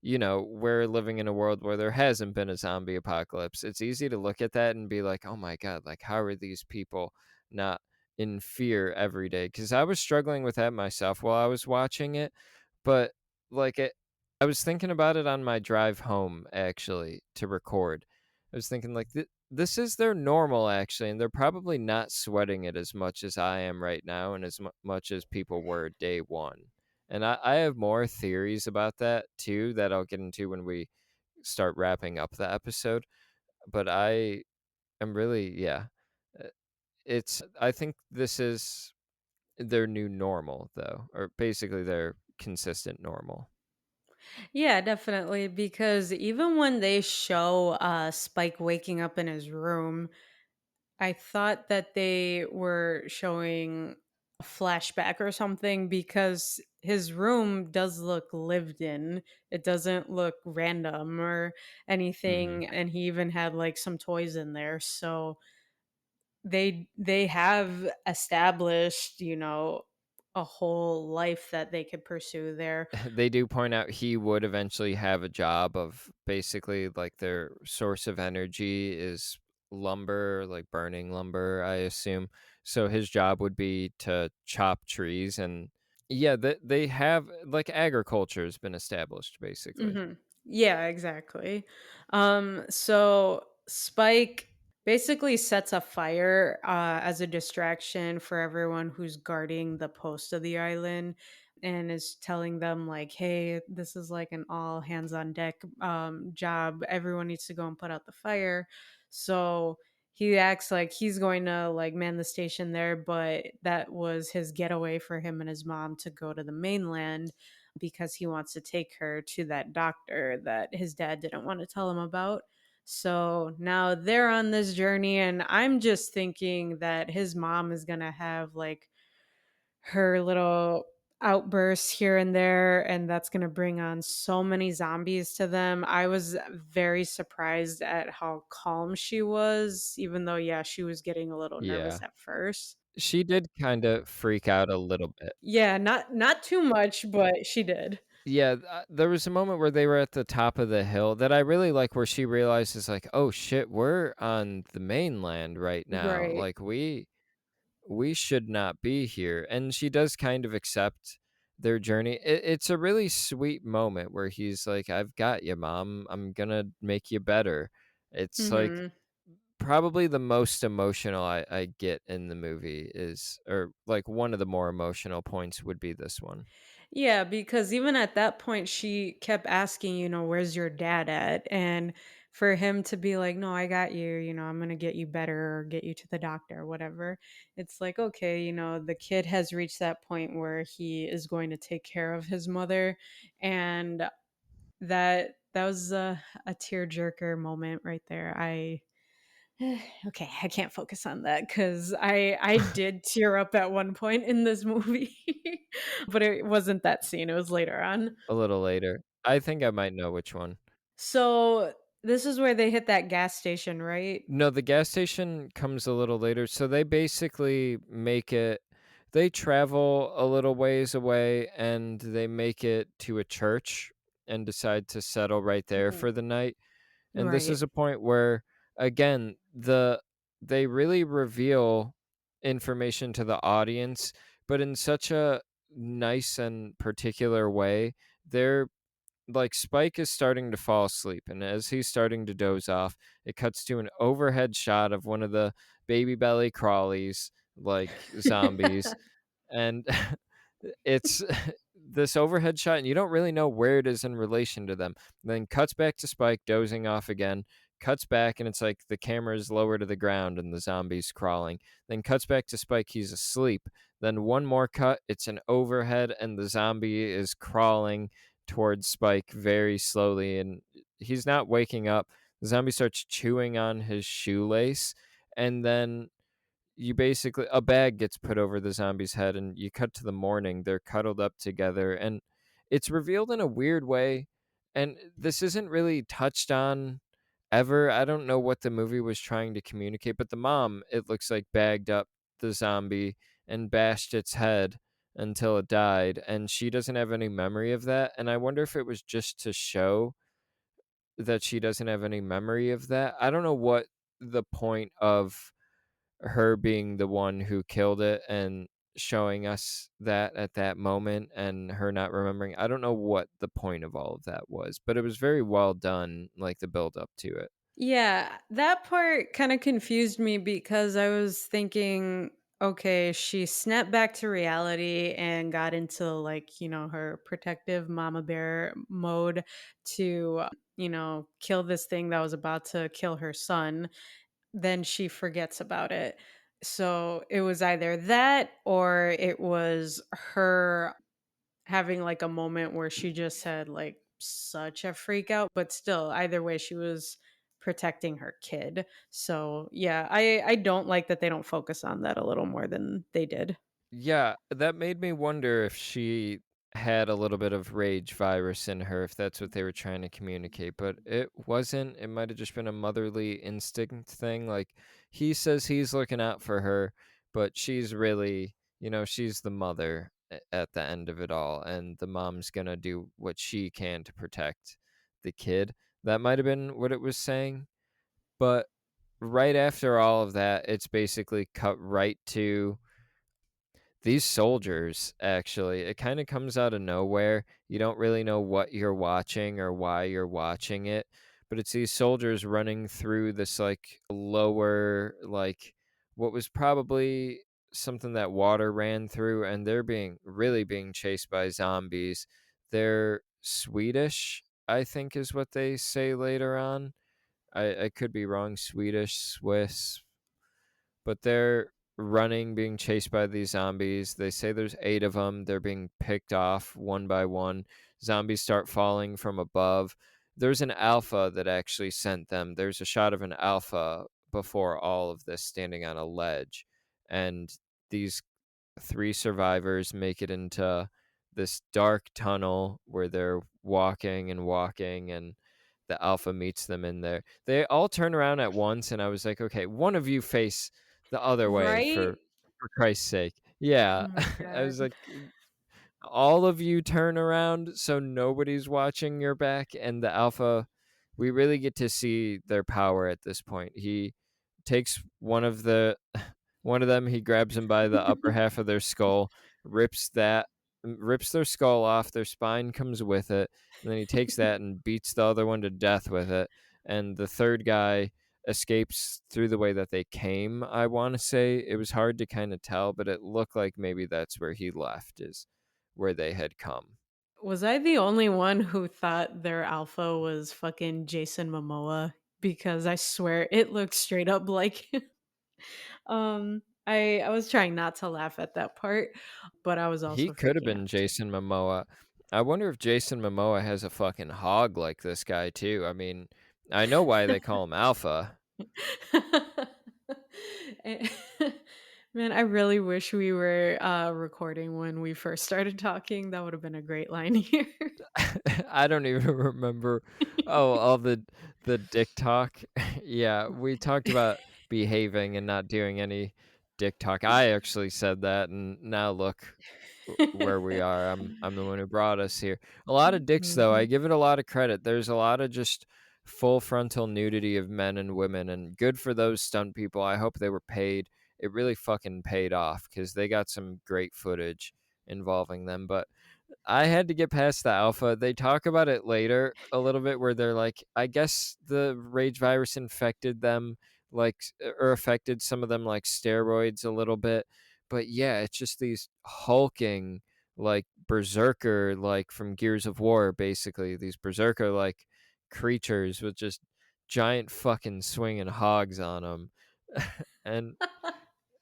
we're living in a world where there hasn't been a zombie apocalypse. It's easy to look at that and be like, oh my God, like, how are these people not in fear every day? Because I was struggling with that myself while I was watching it. But like, I was thinking about it on my drive home actually to record. I was thinking, like, this is their normal actually, and they're probably not sweating it as much as I am right now and as much as people were day one. And I have more theories about that too that I'll get into when we start wrapping up the episode. But I am really, yeah. uh, I think this is their new normal, though, or basically their consistent normal. Yeah, definitely. Because even when they show Spike waking up in his room, I thought that they were showing a flashback or something because his room does look lived in. It doesn't look random or Hmm. anything, and he even had like some toys in there. So they have established, a whole life that they could pursue there. They do point out he would eventually have a job of basically like their source of energy is lumber, like burning lumber, I assume. So his job would be to chop trees and yeah, they have like agriculture has been established basically. Mhm. Yeah, exactly. So Spike basically sets a fire as a distraction for everyone who's guarding the post of the island and is telling them like, hey, this is like an all hands on deck job. Everyone needs to go and put out the fire. So he acts like he's going to like man the station there, but that was his getaway for him and his mom to go to the mainland because he wants to take her to that doctor that his dad didn't want to tell him about. So now they're on this journey, and I'm just thinking that his mom is going to have like her little outbursts here and there, and that's going to bring on so many zombies to them. I was very surprised at how calm she was, even though, yeah, she was getting a little Yeah. nervous at first. She did kind of freak out a little bit. Yeah, not too much, but she did. Yeah, there was a moment where they were at the top of the hill that I really like where she realizes like, "Oh shit, we're on the mainland right now. Right. Like we should not be here." And she does kind of accept their journey. It's a really sweet moment where he's like, "I've got you, mom. I'm going to make you better." It's like Mhm. probably the most emotional I get in the movie is or like one of the more emotional points would be this one. Yeah, because even at that point, she kept asking, "Where's your dad at?" And for him to be like, "No, I got you. I'm gonna get you better or get you to the doctor or whatever." It's like, okay, the kid has reached that point where he is going to take care of his mother, and that was a tearjerker moment right there. Okay, I can't focus on that because I did tear up at one point in this movie, but it wasn't that scene, it was later on. A little later. I think I might know which one. So, this is where they hit that gas station, right? No, the gas station comes a little later. So they basically make it they travel a little ways away and they make it to a church and decide to settle right there Mhm. for the night. And this Right. is a point where again, they really reveal information to the audience, but in such a nice and particular way. They're like Spike is starting to fall asleep, and as he's starting to doze off, it cuts to an overhead shot of one of the baby belly crawlies, like zombies, and it's this overhead shot, and you don't really know where it is in relation to them. Then cuts back to Spike dozing off again. Cuts back, and it's like the camera is lower to the ground, and the zombies crawling. Then cuts back to Spike, he's asleep. Then one more cut, it's an overhead, and the zombie is crawling towards Spike very slowly, and he's not waking up. The zombie starts chewing on his shoelace, and then you basically a bag gets put over the zombie's head and you cut to the morning, they're cuddled up together and it's revealed in a weird way, and this isn't really touched on ever. I don't know what the movie was trying to communicate, but the mom, it looks like, bagged up the zombie and bashed its head until it died, and she doesn't have any memory of that, and I wonder if it was just to show that she doesn't have any memory of that. I don't know what the point of her being the one who killed it and showing us that at that moment and her not remembering. I don't know what the point of all of that was, but it was very well done, like the build up to it. Yeah, that part kinda confused me because I was thinking, okay, she snapped back to reality and got into, like, her protective mama bear mode to, kill this thing that was about to kill her son. Then she forgets about it. So, it was either that or it was her having, like, a moment where she just had, like, such a freak out, but still, either way, she was protecting her kid. So, yeah, I don't like that they don't focus on that a little more than they did. Yeah, that made me wonder if she had a little bit of rage virus in her, if that's what they were trying to communicate, but it wasn't. It might have just been a motherly instinct thing. Like he says he's looking out for her, but she's really, she's the mother at the end of it all, and the mom's gonna do what she can to protect the kid. That might have been what it was saying, but right after all of that, it's basically cut right to these soldiers. Actually, it kind of comes out of nowhere. You don't really know what you're watching or why you're watching it, but it's these soldiers running through this like lower, like what was probably something that water ran through, and they're being chased by zombies. They're Swedish, I think is what they say later on. I could be wrong. Swedish, Swiss, but they're running, being chased by these zombies. They say there's eight of them. They're being picked off one by one. Zombies start falling from above. There's an alpha that actually sent them. There's a shot of an alpha before all of this standing on a ledge. And these three survivors make it into this dark tunnel where they're walking and walking, and the alpha meets them in there. They all turn around at once, and I was like, okay, one of you face the other way Right? for Christ's sake. Yeah. Oh my I was god. like, all of you turn around so nobody's watching your back, and the alpha, we really get to see their power at this point. He takes one of them, he grabs him by the upper half of their skull, rips that rips their skull off, their spine comes with it, and then he takes that and beats the other one to death with it. And the third guy escapes through the way that they came. I want to say it was hard to kind of tell, but it looked like maybe that's where he left, is where they had come. Was I the only one who thought their alpha was fucking Jason Momoa? Because I swear it looked straight up like him. I was trying not to laugh at that part, but I was He also could have freaking been out too. Jason Momoa. I wonder if Jason Momoa has a fucking hog like this guy too. I mean, I know why they call him Alpha. Eh, Man, I really wish we were recording when we first started talking. That would have been a great line here. I don't even remember. Oh, all the dick talk. Yeah, we talked about behaving and not doing any dick talk. I actually said that, and now look where we are. I'm the one who brought us here. A lot of dicks, though. I Mhm. give it a lot of credit. There's a lot of just full frontal nudity of men and women, and good for those stunt people. I hope they were paid. It really fucking paid off because they got some great footage involving them, but I had to get past the alpha. They talk about it later a little bit where they're like, I guess the rage virus infected them, like, or affected some of them like steroids a little bit. But yeah, it's just these hulking, like berserker, like from Gears of War, basically, these berserker like creatures with just giant fucking swinging hogs on them. And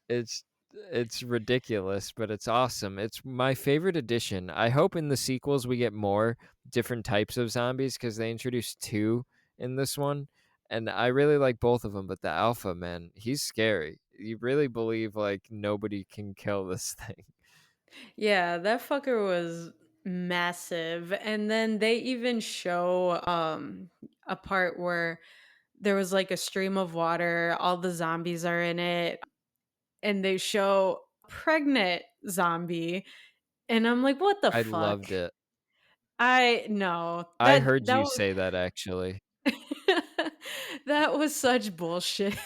it's it's ridiculous, but it's awesome. It's my favorite addition. I hope in the sequels we get more different types of zombies because they introduced two in this one, and I really like both of them. But the alpha man, he's scary. You really believe like nobody can kill this thing. Yeah, that fucker was massive. And then they even show a part where there was like a stream of water, all the zombies are in it, and they show pregnant zombie, and I'm like, "What the I fuck?" loved it. I no. I heard you say that actually. That was such bullshit.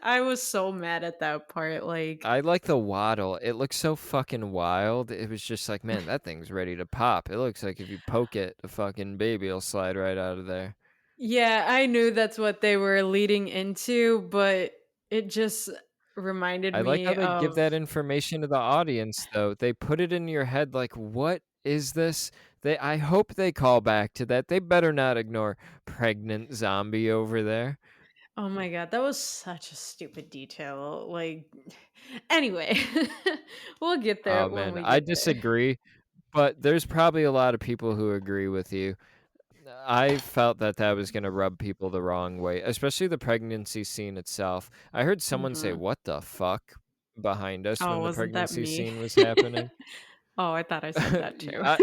I was so mad at that part, like I like the waddle. It looks so fucking wild. It was just like, man, that thing's ready to pop. It looks like if you poke it, a fucking baby will slide right out of there. yeah, I knew that's what they were leading into, but it just reminded I like how me they give of that information to the audience, though. They put it in your head like, "What is this?" I hope they call back to that. They better not ignore pregnant zombie over there. oh my god, that was such a stupid detail, like anyway, we'll get there Oh, when man, we I get there. disagree, but there's probably a lot of people who agree with you. I felt that that was gonna rub people the wrong way, especially the pregnancy scene itself. I heard someone say, Mhm. "What the fuck?" behind us Oh, when the wasn't that pregnancy me? scene was happening. Oh, I thought I said that too. I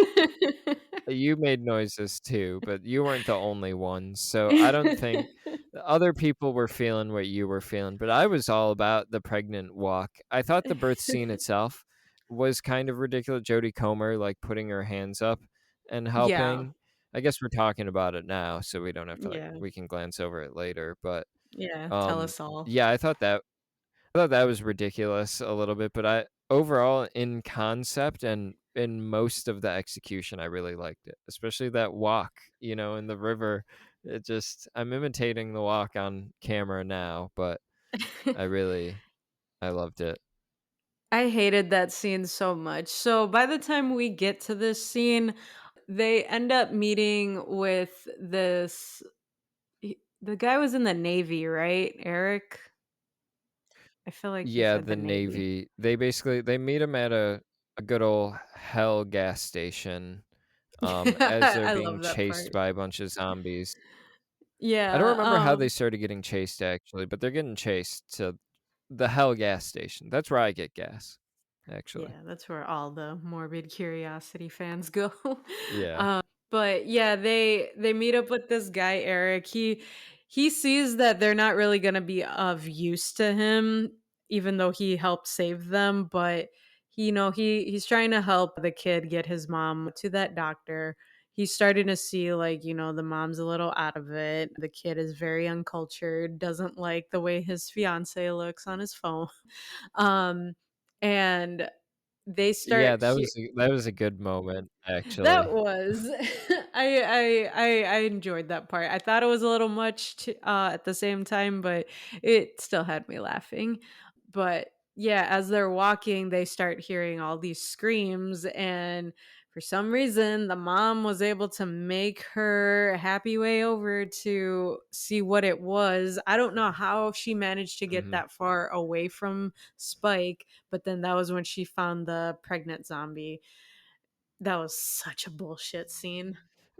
You made noises too, but you weren't the only one, so I don't think other people were feeling what you were feeling, but I was all about the pregnant walk. I thought the birth scene itself was kind of ridiculous. Jodie Comer, like, putting her hands up and Yeah, helping. I guess we're talking about it now, so we don't have to, like, yeah, we can glance over it later, but, yeah, tell um, us all. yeah, I thought that was ridiculous a little bit, but I overall in concept and in most of the execution, I really liked it, especially that walk, in the river. It just I'm imitating the walk on camera now, but I loved it. I hated that scene so much. So by the time we get to this scene, they end up meeting with the guy was in the Navy, right? Eric? I feel like you Yeah, said the the Navy. Navy. They meet him at a good old hell gas station, as they're I being love that chased part. by a bunch of zombies. I don't Yeah, remember how they started getting chased actually, but they're getting chased to the Hell gas station. That's where I get gas, actually. yeah, that's where all the morbid curiosity fans go. Yeah. um, but yeah, they meet up with this guy Eric. He sees that they're not really going to be of use to him, even though he helped save them. But he's trying to help the kid get his mom to that doctor. He's starting to see, like, the mom's a little out of it. The kid is very uncultured, doesn't like the way his fiance looks on his phone. Um and they Yeah, start that was a good moment, that actually. was I enjoyed that part. I thought it was a little much at the same time, but it still had me laughing. But yeah, as they're walking, they start hearing all these screams, and for some reason, the mom was able to make her happy way over to see what it was. I don't know how she managed to get Mhm. that far away from Spike, but then that was when she found the pregnant zombie. That was such a bullshit scene.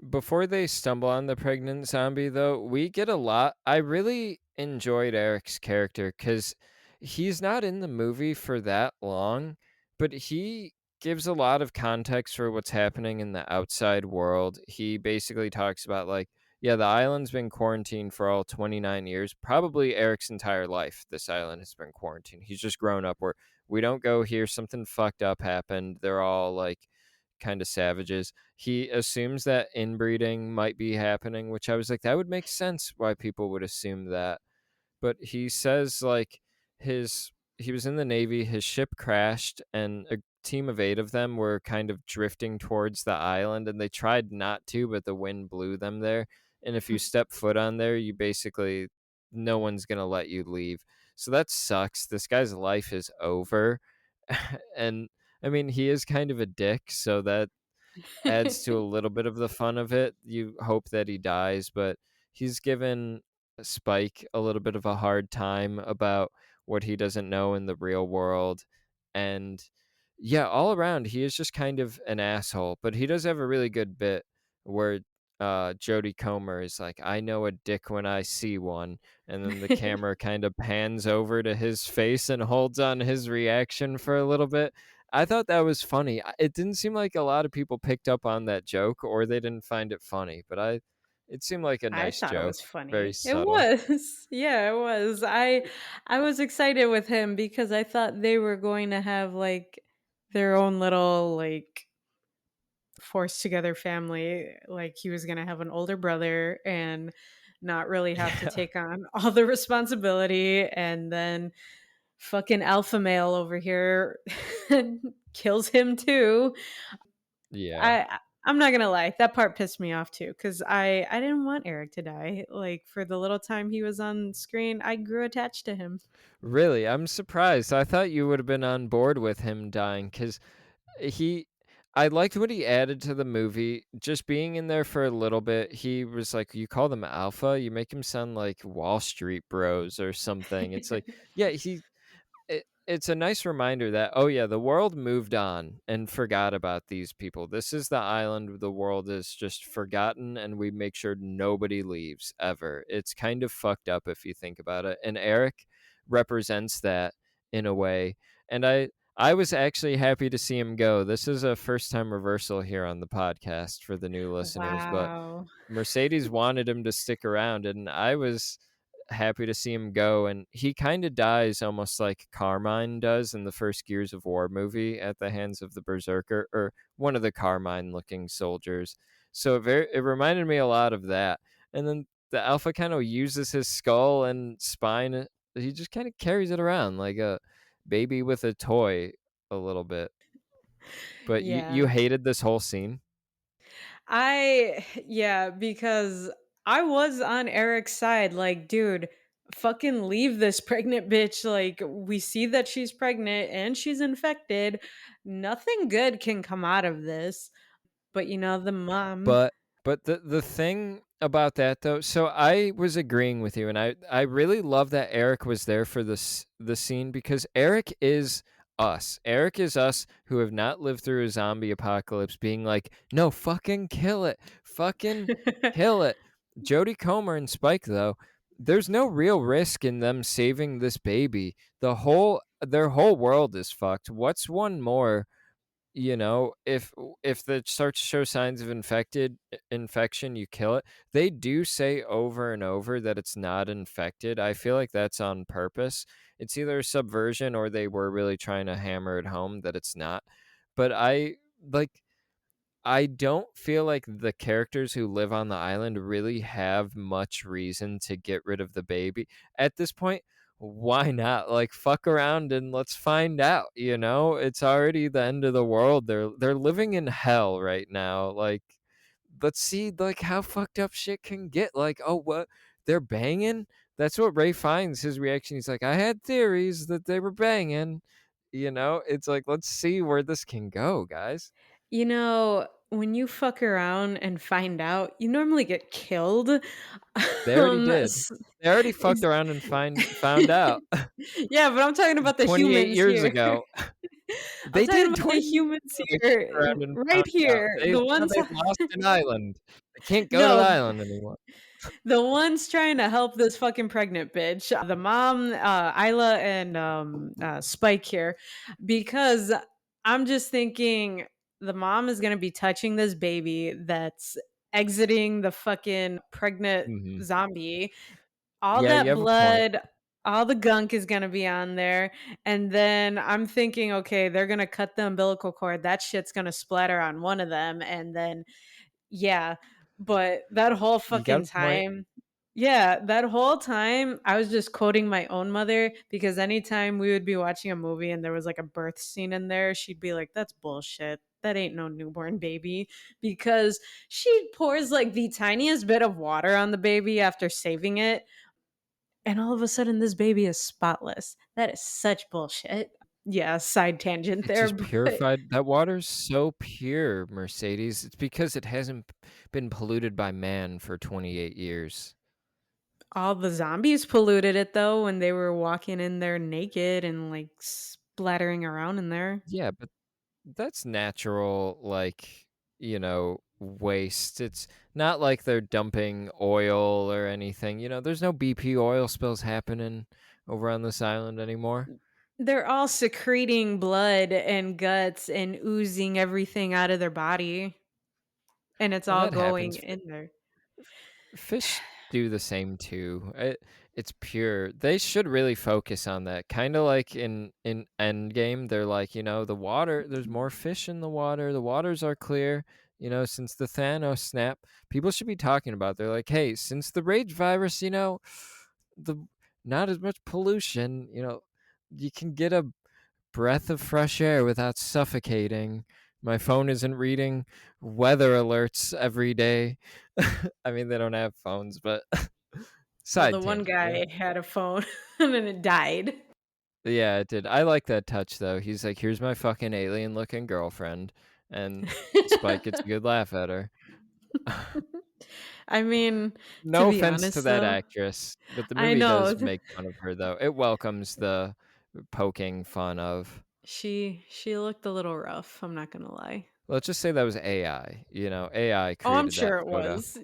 Before they stumble on the pregnant zombie, though, we get a lot. I really enjoyed Eric's character because he's not in the movie for that long, but he gives a lot of context for what's happening in the outside world. He basically talks about, like, yeah, the island's been quarantined for all 29 years, probably Eric's entire life. This island has been quarantined. He's just grown up where we don't go here. Something fucked up happened. They're all like kind of savages. He assumes that inbreeding might be happening, which I was like, that would make sense why people would assume that. But he says like his he was in the Navy, his ship crashed, and a team of 8 of them were kind of drifting towards the island, and they tried not to, but the wind blew them there. And if you step foot on there, you basically no one's gonna let you leave. So that sucks. This guy's life is over. And I mean, he is kind of a dick, so that adds to a little bit of the fun of it. You hope that he dies, but he's given Spike a little bit of a hard time about what he doesn't know in the real world. And yeah, all around, he is just kind of an asshole, but he does have a really good bit where Jodie Comer is like, I know a dick when I see one. And then the camera kind of pans over to his face and holds on his reaction for a little bit. I thought that was funny. It didn't seem like a lot of people picked up on that joke or they didn't find it funny, but it seemed like a I nice thought it joke, was very funny. It subtle. was. Yeah, it was. I was excited with him because I thought they were going to have like their own little like forced together family. Like he was going to have an older brother and not really have to Yeah. take on all the responsibility, and then fucking alpha male over here kills him too. Yeah. I'm not gonna lie, that part pissed me off too, because I didn't want Eric to die. Like for the little time he was on screen, I grew attached to him. Really, I'm surprised. I thought you would have been on board with him dying cuz he I liked what he added to the movie. Just being in there for a little bit, he was like, "You call them alpha? You make him sound like Wall Street Bros or something." It's like, yeah, it's a nice reminder that, oh yeah, the world moved on and forgot about these people. This is the island the world is just forgotten, and we make sure nobody leaves ever. It's kind of fucked up if you think about it, and Eric represents that in a way. And I was actually happy to see him go. This is a first time reversal here on the podcast for the new listeners, but Wow. Mercedes wanted him to stick around, and I was happy to see him go. And he kind of dies almost like Carmine does in the first Gears of War movie at the hands of the Berserker or one of the Carmine looking soldiers. So it reminded me a lot of that. And then the Alpha kind of uses his skull and spine. He just kind of carries it around like a baby with a toy a little bit. But you Yeah. hated this whole scene? Yeah, because I was on Eric's side. Like, dude, fucking leave this pregnant bitch. Like, we see that she's pregnant and she's infected. Nothing good can come out of this. But the mom. But the thing about that though, so I was agreeing with you, and I really love that Eric was there for the scene because Eric is us. Eric is us who have not lived through a zombie apocalypse being like, "No, fucking kill it. Fucking kill it." Jodie Comer and Spike though, there's no real risk in them saving this baby. Their whole world is fucked. What's one more if it starts to show signs of infection, you kill it. They do say over and over that it's not infected. I feel like that's on purpose. It's either a subversion or they were really trying to hammer it home that it's not. But like I don't feel like the characters who live on the island really have much reason to get rid of the baby. At this point, why not? Like fuck around and let's find out, you know? It's already the end of the world. They're living in hell right now. Like let's see like how fucked up shit can get. Like, oh what? They're banging? That's what Ray finds his reaction. He's like, I had theories that they were banging. It's like let's see where this can go, guys. When you fuck around and find out, you normally get killed. They already did. S They already fucked ex around and found out Yeah, but I'm talking about the 28 humans years here. ago. I'm They talking did about the 28 years humans ago, they here, fucked around and right found out. here, They now they've lost an island. They can't go to the No, island anymore. the ones trying to help this fucking pregnant bitch, the mom, Isla, and Spike here, because I'm just thinking the mom is gonna be touching this baby that's exiting the fucking pregnant Mhm. zombie. All Yeah, you that have a point. blood, all the gunk is gonna be on there, and then I'm thinking, okay, they're gonna cut the umbilical cord. That shit's gonna splatter on one of them, and then yeah, but that whole You got fucking a point. time yeah, that whole time, I was just quoting my own mother because anytime we would be watching a movie and there was, like, a birth scene in there, she'd be like, "That's bullshit. That ain't no newborn baby," because she pours, like, the tiniest bit of water on the baby after saving it, and all of a sudden, this baby is spotless. That is such bullshit. Yeah, side tangent It's there, just but purified that water's so pure, Mercedes. It's because it hasn't been polluted by man for 28 years. all the zombies polluted it though when they were walking in there naked and like splattering around in there. Yeah, but that's natural, like, waste. It's not like they're dumping oil or anything. There's no BP oil spills happening over on this island anymore. They're all secreting blood and guts and oozing everything out of their body, and it's And all that going happens. in there. Fish do the same too. It's pure. They should really focus on that. Kind of like in Endgame, they're like, the water. There's more fish in the water. The waters are clear. Since the Thanos snap, people should be talking about. They're like, hey, since the rage virus, the not as much pollution. You can get a breath of fresh air without suffocating. My phone isn't reading weather alerts every day. I mean, they don't have phones, but Well, the side one tangent, guy had a phone and then it died. Yeah, it did. I like that touch though. He's like, "Here's my fucking alien-looking girlfriend," and Spike gets a good laugh at her. I mean, to No be offense to honest that though, actress, but the I movie know does make fun of her though. It welcomes the poking fun of. she looked a little rough, I'm not gonna lie. Let's just say that was AI. AI Oh, I'm created that sure it photo. was.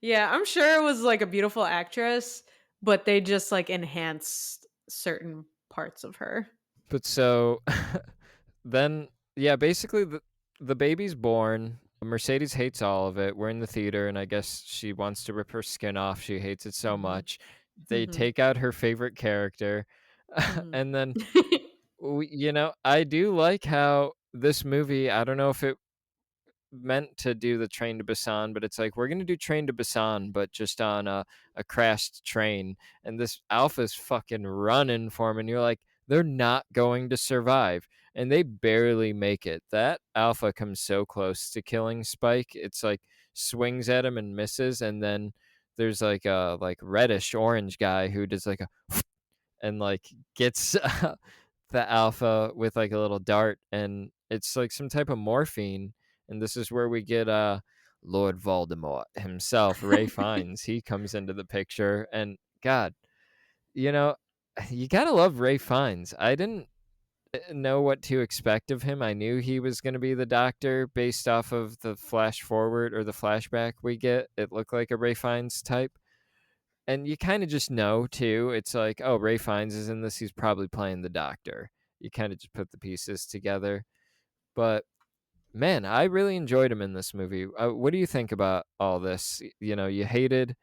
Yeah, I'm sure it was, like, a beautiful actress, but they just, like, enhanced certain parts of her. But so then, yeah, basically the baby's born. Mercedes hates all of it. We're in the theater, and I guess she wants to rip her skin off. She hates it so Mhm. much. They Mhm. take out her favorite character, Mhm. and then I do like how this movie. I don't know if it meant to do the Train to Busan, but it's like we're gonna do Train to Busan, but just on a crashed train, and this Alpha's fucking running for him, and you're like, they're not going to survive, and they barely make it. That Alpha comes so close to killing Spike, it's like swings at him and misses, and then there's like a like reddish orange guy who does like a and like gets the alpha with like a little dart, and it's like some type of morphine, and this is where we get Lord Voldemort himself, Ray Fiennes. He comes into the picture, and god, you know you gotta love Ray Fiennes. I didn't know what to expect of him. I knew he was going to be the doctor based off of the flash forward or the flashback we get. It looked like a Ray Fiennes type, and you kind of just know too. It's like, oh, Ray Fiennes is in this. He's probably playing the doctor. You kind of just put the pieces together. But Man, I really enjoyed him in this movie. What do you think about all this? You know, you hated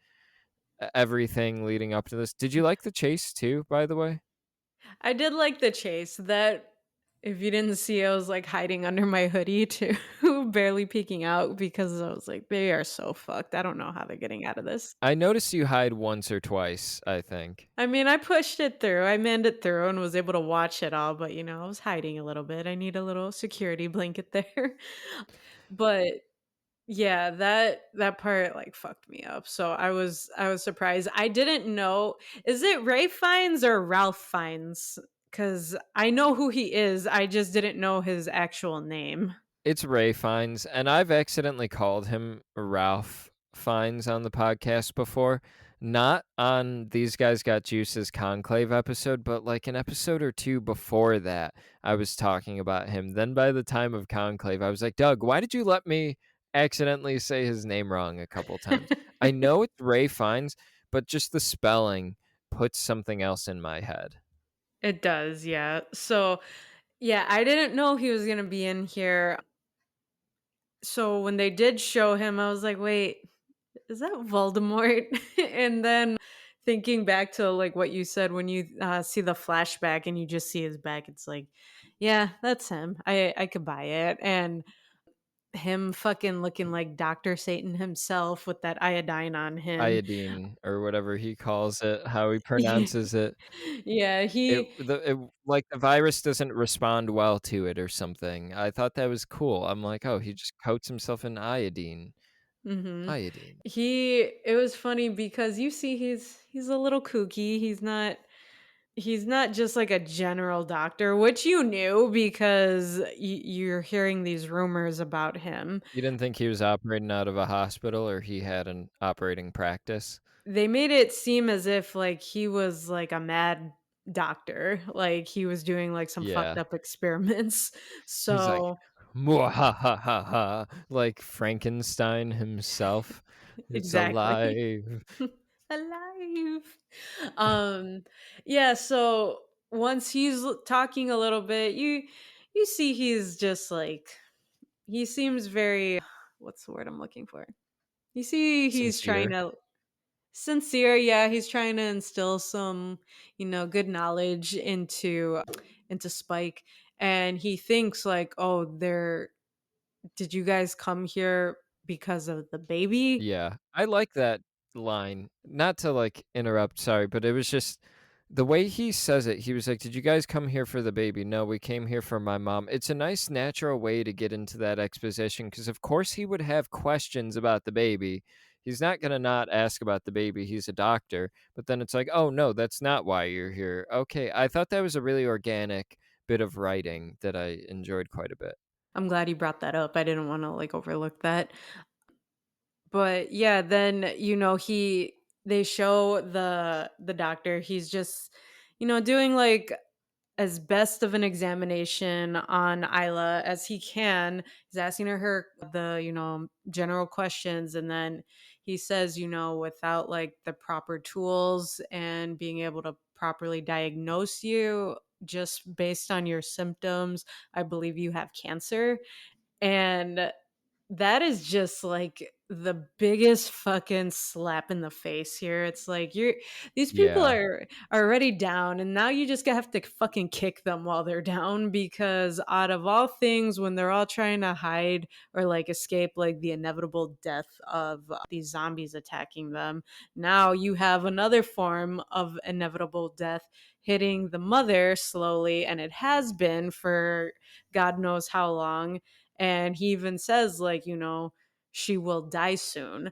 everything leading up to this. Did you like the chase too, by the way? I did like the chase. That if you didn't see, I was like hiding under my hoodie too, barely peeking out because I was like, they are so fucked. I don't know how they're getting out of this. I noticed you hide once or twice, I think. I mean, I pushed it through. I manned it through and was able to watch it all, but I was hiding a little bit. I need a little security blanket there. But yeah, that part like fucked me up. So I was surprised. I didn't know, is it Ray Fiennes or Ralph Fiennes? Cuz I know who he is. I just didn't know his actual name. It's Ray Fiennes, and I've accidentally called him Ralph Fiennes on the podcast before. Not on These Guys Got Juice's Conclave episode, but like an episode or two before that, I was talking about him. Then by the time of Conclave, I was like, Doug, why did you let me accidentally say his name wrong a couple times? I know it's Ray Fiennes, but just the spelling puts something else in my head. It does, yeah. So, yeah, I didn't know he was going to be in here. So when they did show him, I was like, "Wait, is that Voldemort?" And then thinking back to like what you said when you see the flashback and you just see his back, it's like, yeah, that's him. I could buy it. And him fucking looking like Dr. Satan himself with that iodine on him. Iodine or whatever he calls it, how he pronounces it. Yeah, he Like, the virus doesn't respond well to it or something. I thought that was cool. I'm like, "Oh, he just coats himself in iodine." mhm. Iodine. It was funny because you see he's a little kooky. He's not just like a general doctor, which you knew because you're hearing these rumors about him. You didn't think he was operating out of a hospital or he had an operating practice? They made it seem as if like he was like a mad doctor, like he was doing like some fucked Yeah. up experiments. He's like, So "Mwahahaha," like Frankenstein himself. "It's exactly. alive." Alive. Um yeah, so once he's talking a little bit, you see he's just like he seems very what's the word I'm looking for? You see he's trying Sincere. to sincere, yeah, he's trying to instill some, good knowledge into Spike and he thinks like, "Oh, did you guys come here because of the baby?" Yeah, I like that line. Not to, like, interrupt, sorry, but it was just the way he says it, he was like, "Did you guys come here for the baby?" "No, we came here for my mom." It's a nice natural way to get into that exposition because, of course, he would have questions about the baby. He's not gonna not ask about the baby, he's a doctor, but then it's like, "Oh, no, that's not why you're here." Okay, I thought that was a really organic bit of writing that I enjoyed quite a bit. I'm glad you brought that up. I didn't want to like overlook that. But yeah, then they show the doctor. He's just doing like as best of an examination on Isla as he can. He's asking her the, general questions. And then he says, without like the proper tools and being able to properly diagnose you just based on your symptoms, I believe you have cancer. And that is just like the biggest fucking slap in the face here. It's like these people Yeah. are already down and now you just gonna have to fucking kick them while they're down because out of all things when they're all trying to hide or like escape like the inevitable death of these zombies attacking them, now you have another form of inevitable death hitting the mother slowly and it has been for God knows how long, and he even says like she will die soon,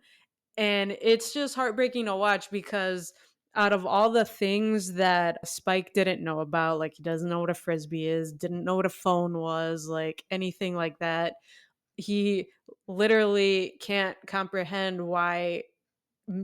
and it's just heartbreaking to watch because out of all the things that Spike didn't know about, like he doesn't know what a frisbee is, didn't know what a phone was, like anything like that, he literally can't comprehend why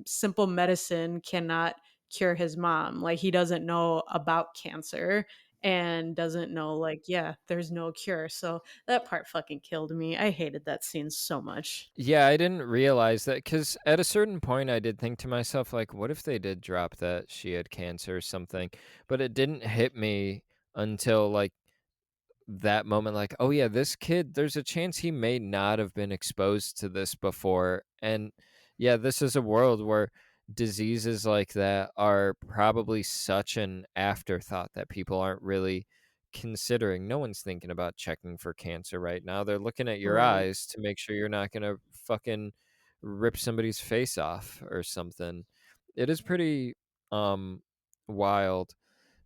simple medicine cannot cure his mom. Like he doesn't know about cancer and doesn't know like yeah, there's no cure. So that part fucking killed me. I hated that scene so much. Yeah, I didn't realize that because at a certain point, I did think to myself, like, what if they did drop that she had cancer or something? But it didn't hit me until like that moment, like, oh yeah, this kid, there's a chance he may not have been exposed to this before. And yeah, this is a world where diseases like that are probably such an afterthought that people aren't really considering. No one's thinking about checking for cancer right now. They're looking at your Right. eyes to make sure you're not going to fucking rip somebody's face off or something. It is pretty um wild.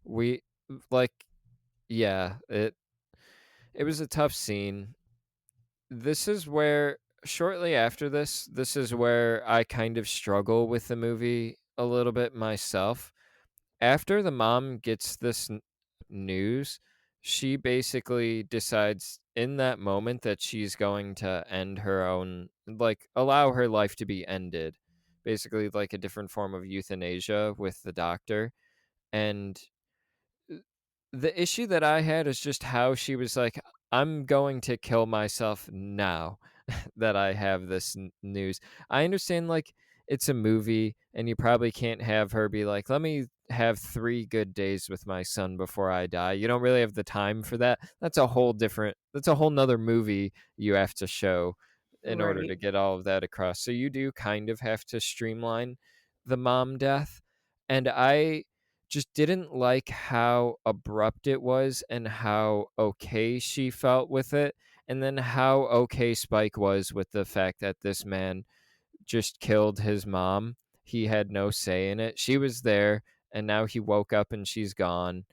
We like yeah, it was a tough scene. This is where shortly after this is where I kind of struggle with the movie a little bit myself. After the mom gets this news, she basically decides in that moment that she's going to end her own, like, allow her life to be ended. Basically, like a different form of euthanasia with the doctor. And the issue that I had is just how she was like, "I'm going to kill myself now that I have this news." I understand, like, it's a movie, and you probably can't have her be like, "Let me have 3 good days with my son before I die." You don't really have the time for that. That's a whole nother movie you have to show in order Right. to get all of that across. So you do kind of have to streamline the mom death, and I just didn't like how abrupt it was and how okay she felt with it, and then how okay Spike was with the fact that this man just killed his mom. He had no say in it. She was there, and now he woke up and she's gone,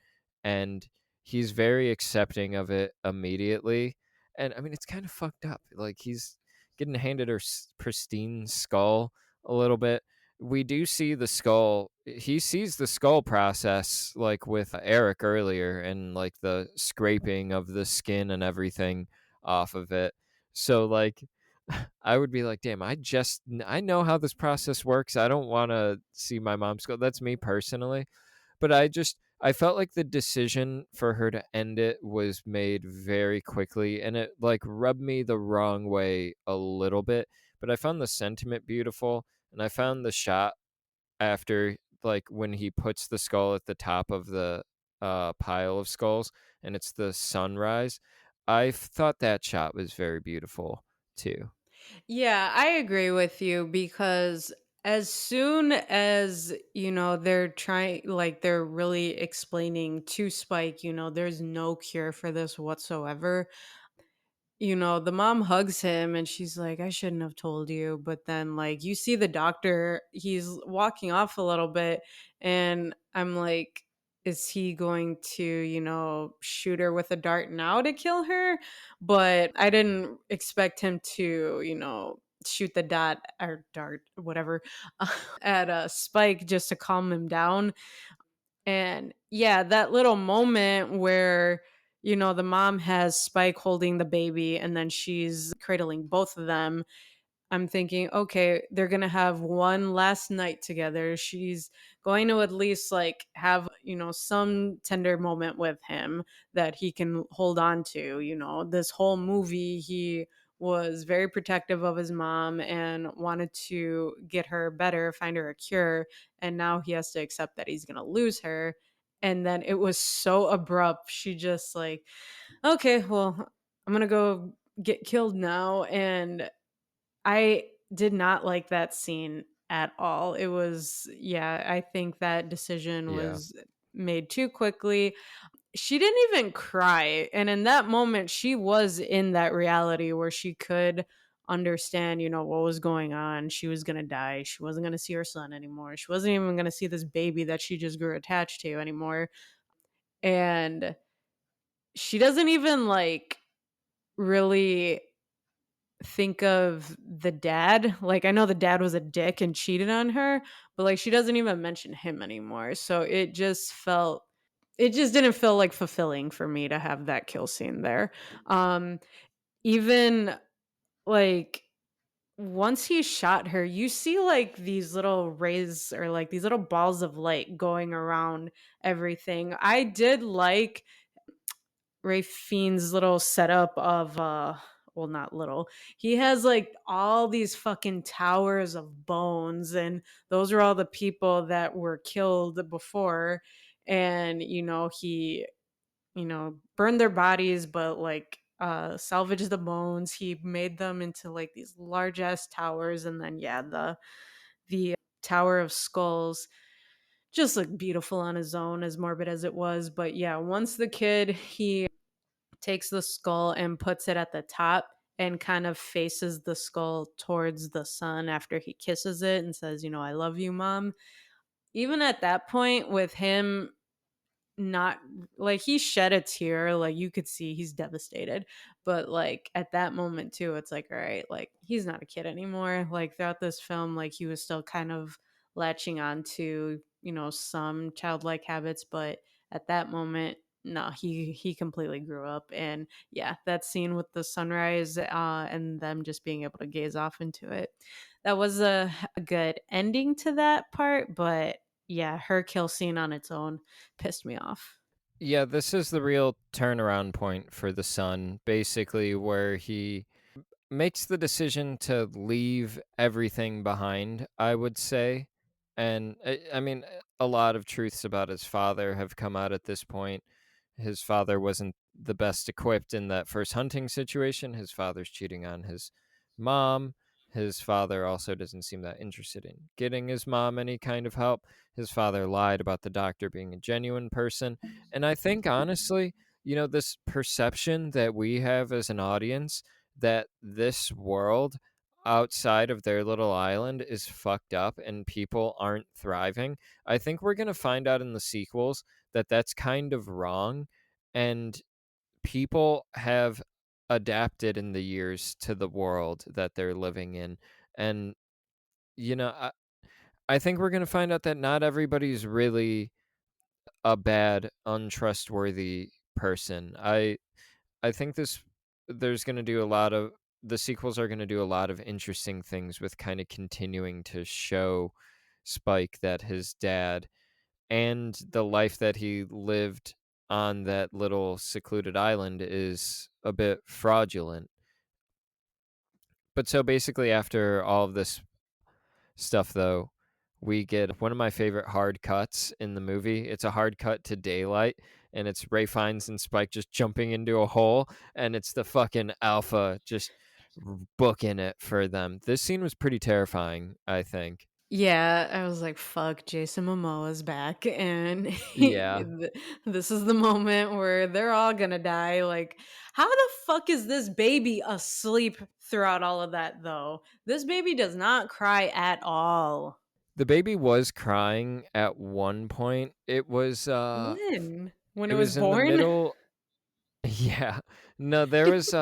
and he's very accepting of it immediately. And I mean, it's kind of fucked up. Like, he's getting handed her pristine skull a little bit. We do see the skull. He sees the skull process, like with Eric earlier, and like the scraping of the skin and everything off of it. So, like, I would be like, "Damn, I know how this process works. I don't wanna see my mom's go." That's me personally, but I felt like the decision for her to end it was made very quickly, and it, like, rubbed me the wrong way a little bit, but I found the sentiment beautiful, and I found the shot after, like, when he puts the skull at the top of the, pile of skulls, and it's the sunrise. I thought that shot was very beautiful too. Yeah, I agree with you because as soon as, they're trying, like, they're really explaining to Spike, there's no cure for this whatsoever. The mom hugs him and she's like, I shouldn't have told you. But then, like, you see the doctor, he's walking off a little bit. And I'm like, is he going to, shoot her with a dart now to kill her? But I didn't expect him to, shoot the dart, whatever, at a Spike just to calm him down. And yeah, that little moment where, the mom has Spike holding the baby and then she's cradling both of them. I'm thinking, okay, they're going to have one last night together. She's going to at least like have, some tender moment with him that he can hold on to. This whole movie, he was very protective of his mom and wanted to get her better, find her a cure. And now he has to accept that he's going to lose her. And then it was so abrupt. She just like, okay, well, I'm going to go get killed now. And I did not like that scene at all. It was, yeah, I think that decision Yeah. was made too quickly. She didn't even cry. And in that moment, she was in that reality where she could understand, what was going on. She was going to die. She wasn't going to see her son anymore. She wasn't even going to see this baby that she just grew attached to anymore. And she doesn't even like really think of the dad. Like, I know the dad was a dick and cheated on her, but like she doesn't even mention him anymore. So it just didn't feel like fulfilling for me to have that kill scene there. Um Even like once he shot her, you see like these little rays or like these little balls of light going around everything. I did like Ray Fiend's little setup of well, not little. He has like all these fucking towers of bones, and those are all the people that were killed before. And he burned their bodies, but like salvaged the bones. He made them into like these large ass towers, and then yeah, the Tower of Skulls just looked beautiful on his own, as morbid as it was. But yeah, once the kid he takes the skull and puts it at the top and kind of faces the skull towards the sun after he kisses it and says, I love you, mom. Even at that point, with him not like he shed a tear, like you could see he's devastated. But like at that moment too, it's like, all right, like he's not a kid anymore. Like throughout this film, like he was still kind of latching on to, some childlike habits, but at that moment, no, he completely grew up. And yeah, that scene with the sunrise and them just being able to gaze off into it. That was a good ending to that part, but yeah, her kill scene on its own pissed me off. Yeah, this is the real turnaround point for the son, basically, where he makes the decision to leave everything behind, I would say. And I mean, a lot of truths about his father have come out at this point. His father wasn't the best equipped in that first hunting situation. His father's cheating on his mom. His father also doesn't seem that interested in getting his mom any kind of help. His father lied about the doctor being a genuine person. And I think, honestly, this perception that we have as an audience that this world outside of their little island is fucked up and people aren't thriving. I think we're going to find out in the sequels that that's kind of wrong, and people have adapted in the years to the world that they're living in. And you know, I, I think we're going to find out that not everybody's really a bad, untrustworthy person. I think there's going to do a lot of the sequels are going to do a lot of interesting things with kind of continuing to show Spike that his dad and the life that he lived on that little secluded island is a bit fraudulent. But so basically, after all of this stuff, though, we get one of my favorite hard cuts in the movie. It's a hard cut to daylight, and it's Ray Fiennes and Spike just jumping into a hole, and it's the fucking Alpha just booking it for them. This scene was pretty terrifying, I think. Yeah, I was like, "Fuck, Jason Momoa's back," and Yeah. this is the moment where they're all gonna die. Like, how the fuck is this baby asleep throughout all of that? Though this baby does not cry at all. The baby was crying at one point. When It it was was in the born, middle. Yeah. No, there was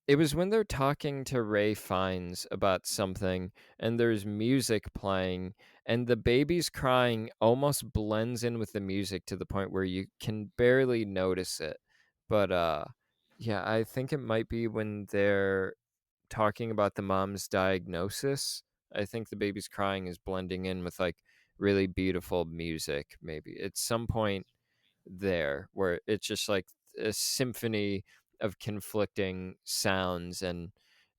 it was when they're talking to Ray Fiennes about something and there's music playing and the baby's crying almost blends in with the music to the point where you can barely notice it. But yeah, I think it might be when they're talking about the mom's diagnosis. I think the baby's crying is blending in with like really beautiful music maybe. At some point there where it's just like a symphony of conflicting sounds and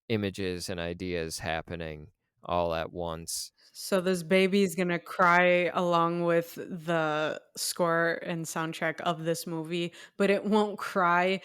images and ideas happening all at once. so this baby's gonna cry along with the score and soundtrack of this movie, but it won't cry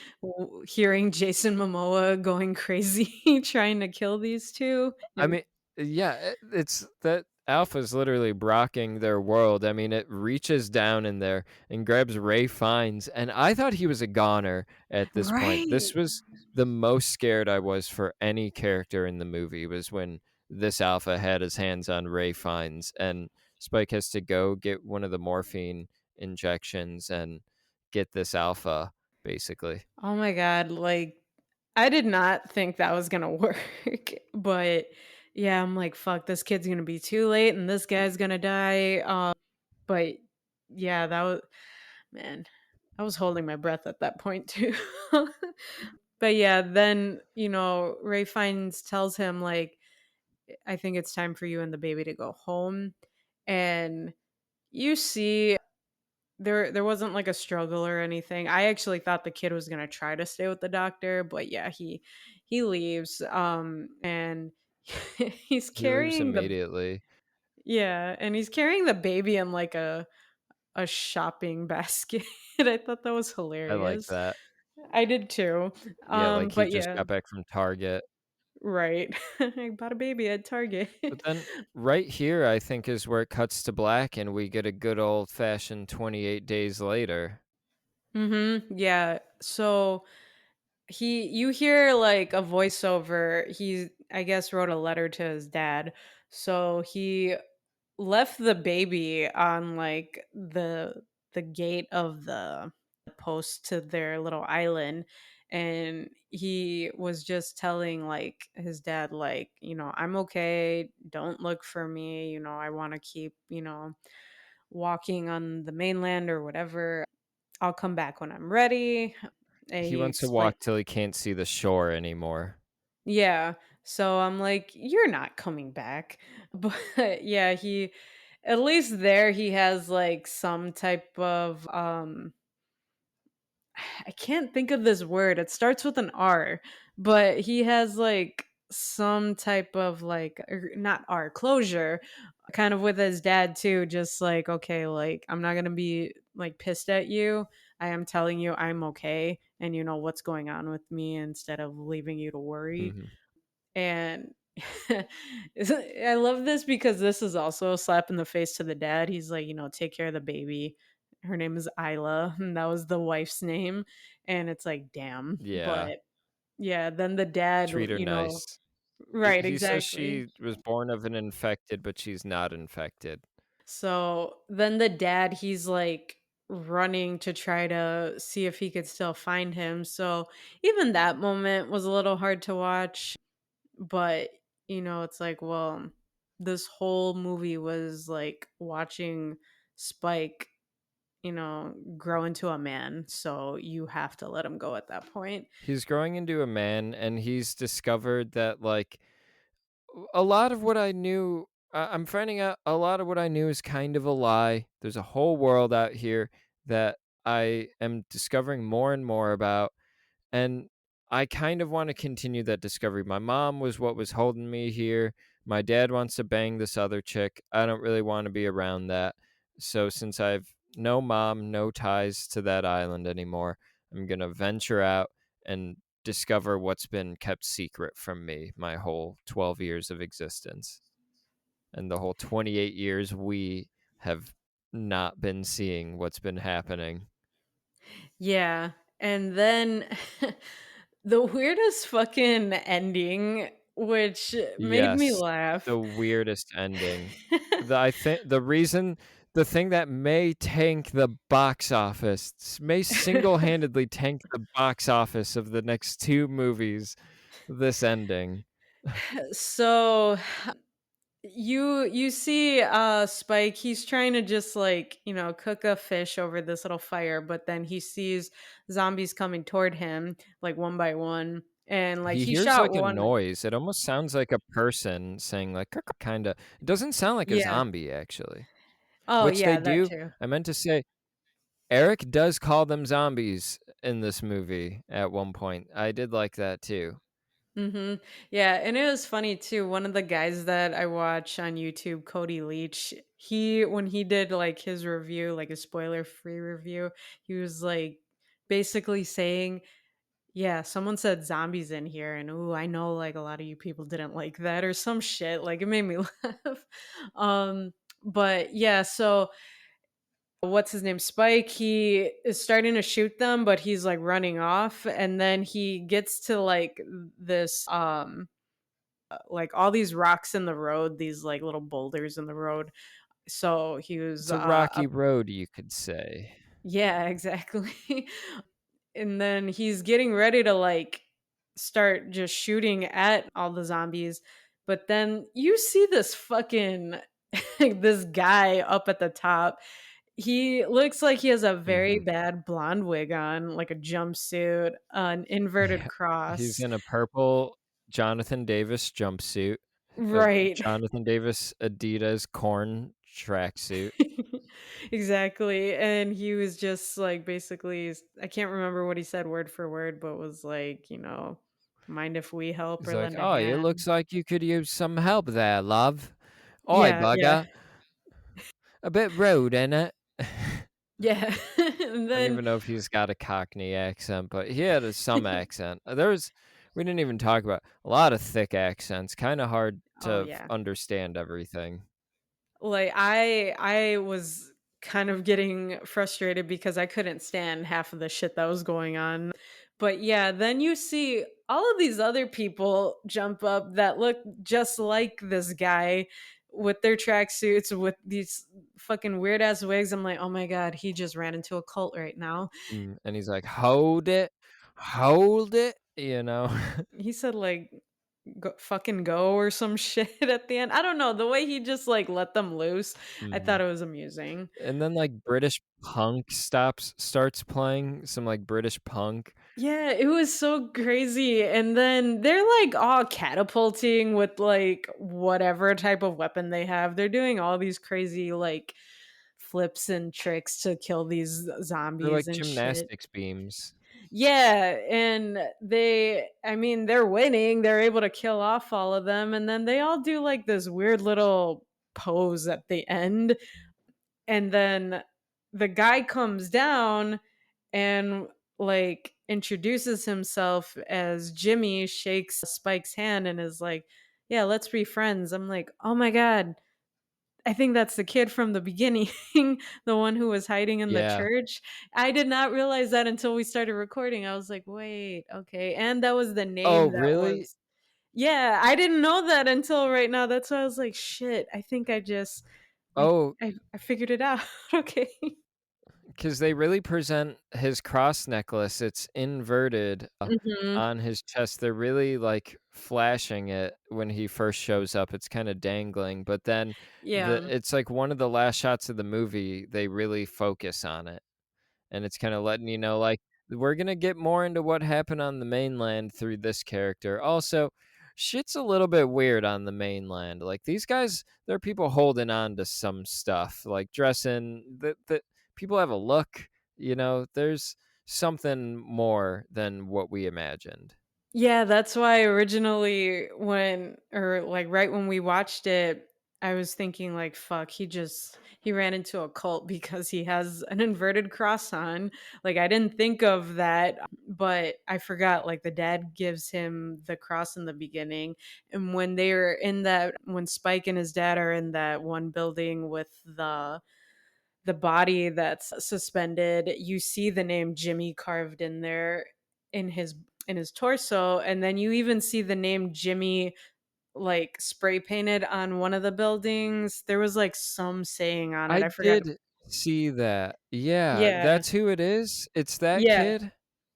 hearing Jason Momoa going crazy trying to kill these two. I mean, yeah, it's that Alpha's literally brocking their world. I mean, it reaches down in there and grabs Ray Fiennes, and I thought he was a goner at this point. Right. This was the most scared I was for any character in the movie was when this Alpha had his hands on Ray Fiennes, and Spike has to go get one of the morphine injections and get this Alpha, basically. Oh my god, like I did not think that was gonna work, but yeah, I'm like, fuck, this kid's gonna be too late and this guy's gonna die. But yeah, that was man, I was holding my breath at that point too. But yeah, then, Ray Fiennes tells him like, I think it's time for you and the baby to go home. And you see there wasn't like a struggle or anything. I actually thought the kid was gonna try to stay with the doctor, but yeah, he leaves. And he's He leaves carrying the immediately. yeah, and he's carrying the baby in like a a shopping basket. I thought that was I like hilarious. that. I did too. Yeah, like he But just yeah, got back from Target. right. I bought a baby at Target. But then right here, I think, is where it cuts to black and we get a good old fashioned 28 days later. Yeah. So you hear like a voiceover. He, I guess, wrote a letter to his dad. So he left the baby on like the gate of the post to their little island, and he was just telling like his dad, like, I'm okay, don't look for me, I want to keep, walking on the mainland or whatever. I'll come back when I'm ready. And He he wants to explained, walk till he can't see the shore anymore. yeah. So I'm like, you're not coming back. But yeah, he, at least there he has like some type of I can't think of this word. It starts with an R, but he has like some type of like not R, closure, kind of with his dad too, just like, okay, like I'm not going to be like pissed at you. I am telling you I'm okay and you know what's going on with me instead of leaving you to worry. Mhm. And I love this because this is also a slap in the face to the dad. He's like, take care of the baby. Her name is Isla, and that was the wife's name. And it's like, damn. Yeah, But yeah, then the dad, treat her nice. right, He says exactly. she was born of an infected, but she's not infected. So then the dad, he's like running to try to see if he could still find him. So even that moment was a little hard to watch. But, it's like, well, this whole movie was like watching Spike, grow into a man. So you have to let him go at that point. He's growing into a man and he's discovered that, like, a lot of what I knew, I'm finding out a lot of what I knew is kind of a lie. There's a whole world out here that I am discovering more and more about. And I kind of want to continue that discovery. My mom was what was holding me here. My dad wants to bang this other chick. I don't really want to be around that. So since I've no mom, no ties to that island anymore, I'm going to venture out and discover what's been kept secret from me my whole 12 years of existence and the whole 28 years we have not been seeing what's been happening. Yeah. And then the weirdest fucking ending, which made me Yes, the laugh. weirdest ending. I think the thing that may tank the box office, may single-handedly tank the box office of the next 2 movies, this ending. So you see Spike, he's trying to just like, cook a fish over this little fire, but then he sees zombies coming toward him like one by one, and like He he hears, shot like, a one. noise, it almost sounds like a person saying, like, kinda. It doesn't sound like a Yeah. zombie, actually, Oh which they yeah, that do. too. I meant to say, Eric does call them zombies in this movie at one point. I did like that too. Yeah, and it was funny too. One of the guys that I watch on YouTube, Cody Leach, he when he did like his review, like a spoiler-free review, he was like basically saying, yeah, someone said zombies in here, and ooh, I know like a lot of you people didn't like that or some shit. Like it made me laugh. Um, but yeah, so what's his name? Spike, he is starting to shoot them, but he's like running off, and then he gets to like this like all these rocks in the road, these like little boulders in the road. So he was It's a rocky road, you could say. yeah, exactly. And then he's getting ready to like start just shooting at all the zombies. But then you see this fucking this guy up at the top. He looks like he has a very Mhm. bad blonde wig on, like a jumpsuit, an inverted Yeah. He's cross. in a purple Jonathan Davis jumpsuit, a Right. Jonathan Davis Adidas corn tracksuit. Exactly. And he was just like basically, I can't remember what he said word for word, but was like, mind if we help He's or like, lend a "Oh, it hand? looks like you could use some help there, love. Oi, Yeah, yeah. bugger. A bit rude, ain't it?" Yeah. And I don't then even know if he's got a Cockney accent, but he had some accent. We didn't even talk about a lot of thick accents, kinda hard oh, to yeah. understand everything. Like, I was kind of getting frustrated because I couldn't stand half of the shit that was going on. But yeah, then you see all of these other people jump up that look just like this guy with their tracksuits with these fucking weird ass wigs. I'm like, oh my god, he just ran into a cult right now. And he's like, hold it," you know? He said like go, fucking go or some shit at the end. I don't know. The way he just like let them loose, I thought Mhm. it was amusing. And then, like, British punk starts playing, some, like, British punk. Yeah, it was so crazy. And then they're like all catapulting with like whatever type of weapon they have. They're doing all these crazy like flips and tricks to kill these They're zombies like and shit. gymnastics beams. Yeah, and I mean, they're winning. They're able to kill off all of them. And then they all do like this weird little pose at the end. And then the guy comes down and like introduces himself as Jimmy, shakes Spike's hand and is like, "Yeah, let's be friends." I'm like, "Oh my god, I think that's the kid from the beginning, the one who was hiding in the Yeah. church." I did not realize that until we started recording. I was like, "Wait, okay." And that was the Oh, name that really? was yeah, I didn't know that until right now. That's why I was like, "Shit, I think I Oh, I figured it out." Okay. because they really present his cross necklace, it's inverted, Mhm. on his chest. They're really, like, flashing it when he first shows up, it's kinda dangling, but then Yeah. it's like one of the last shots of the movie, they really focus on it. And it's kinda letting you know, like, we're gonna get more into what happened on the mainland through this character. Also, shit's a little bit weird on the mainland. Like, these guys, there are people holding on to some stuff, like dressing the people have a look, there's something more than what we imagined. Yeah, that's why originally like right when we watched it, I was thinking like fuck, he ran into a cult because he has an inverted cross on. Like I didn't think of that, but I forgot like the dad gives him the cross in the beginning. And when Spike and his dad are in that one building with the body that's suspended, you see the name Jimmy carved in there in his in his torso, and then you even see the name Jimmy like spray painted on one of the buildings. There was like some saying on it. I I forgot. did see that. Yeah, Yeah. that's who it is? It's that Yeah. kid?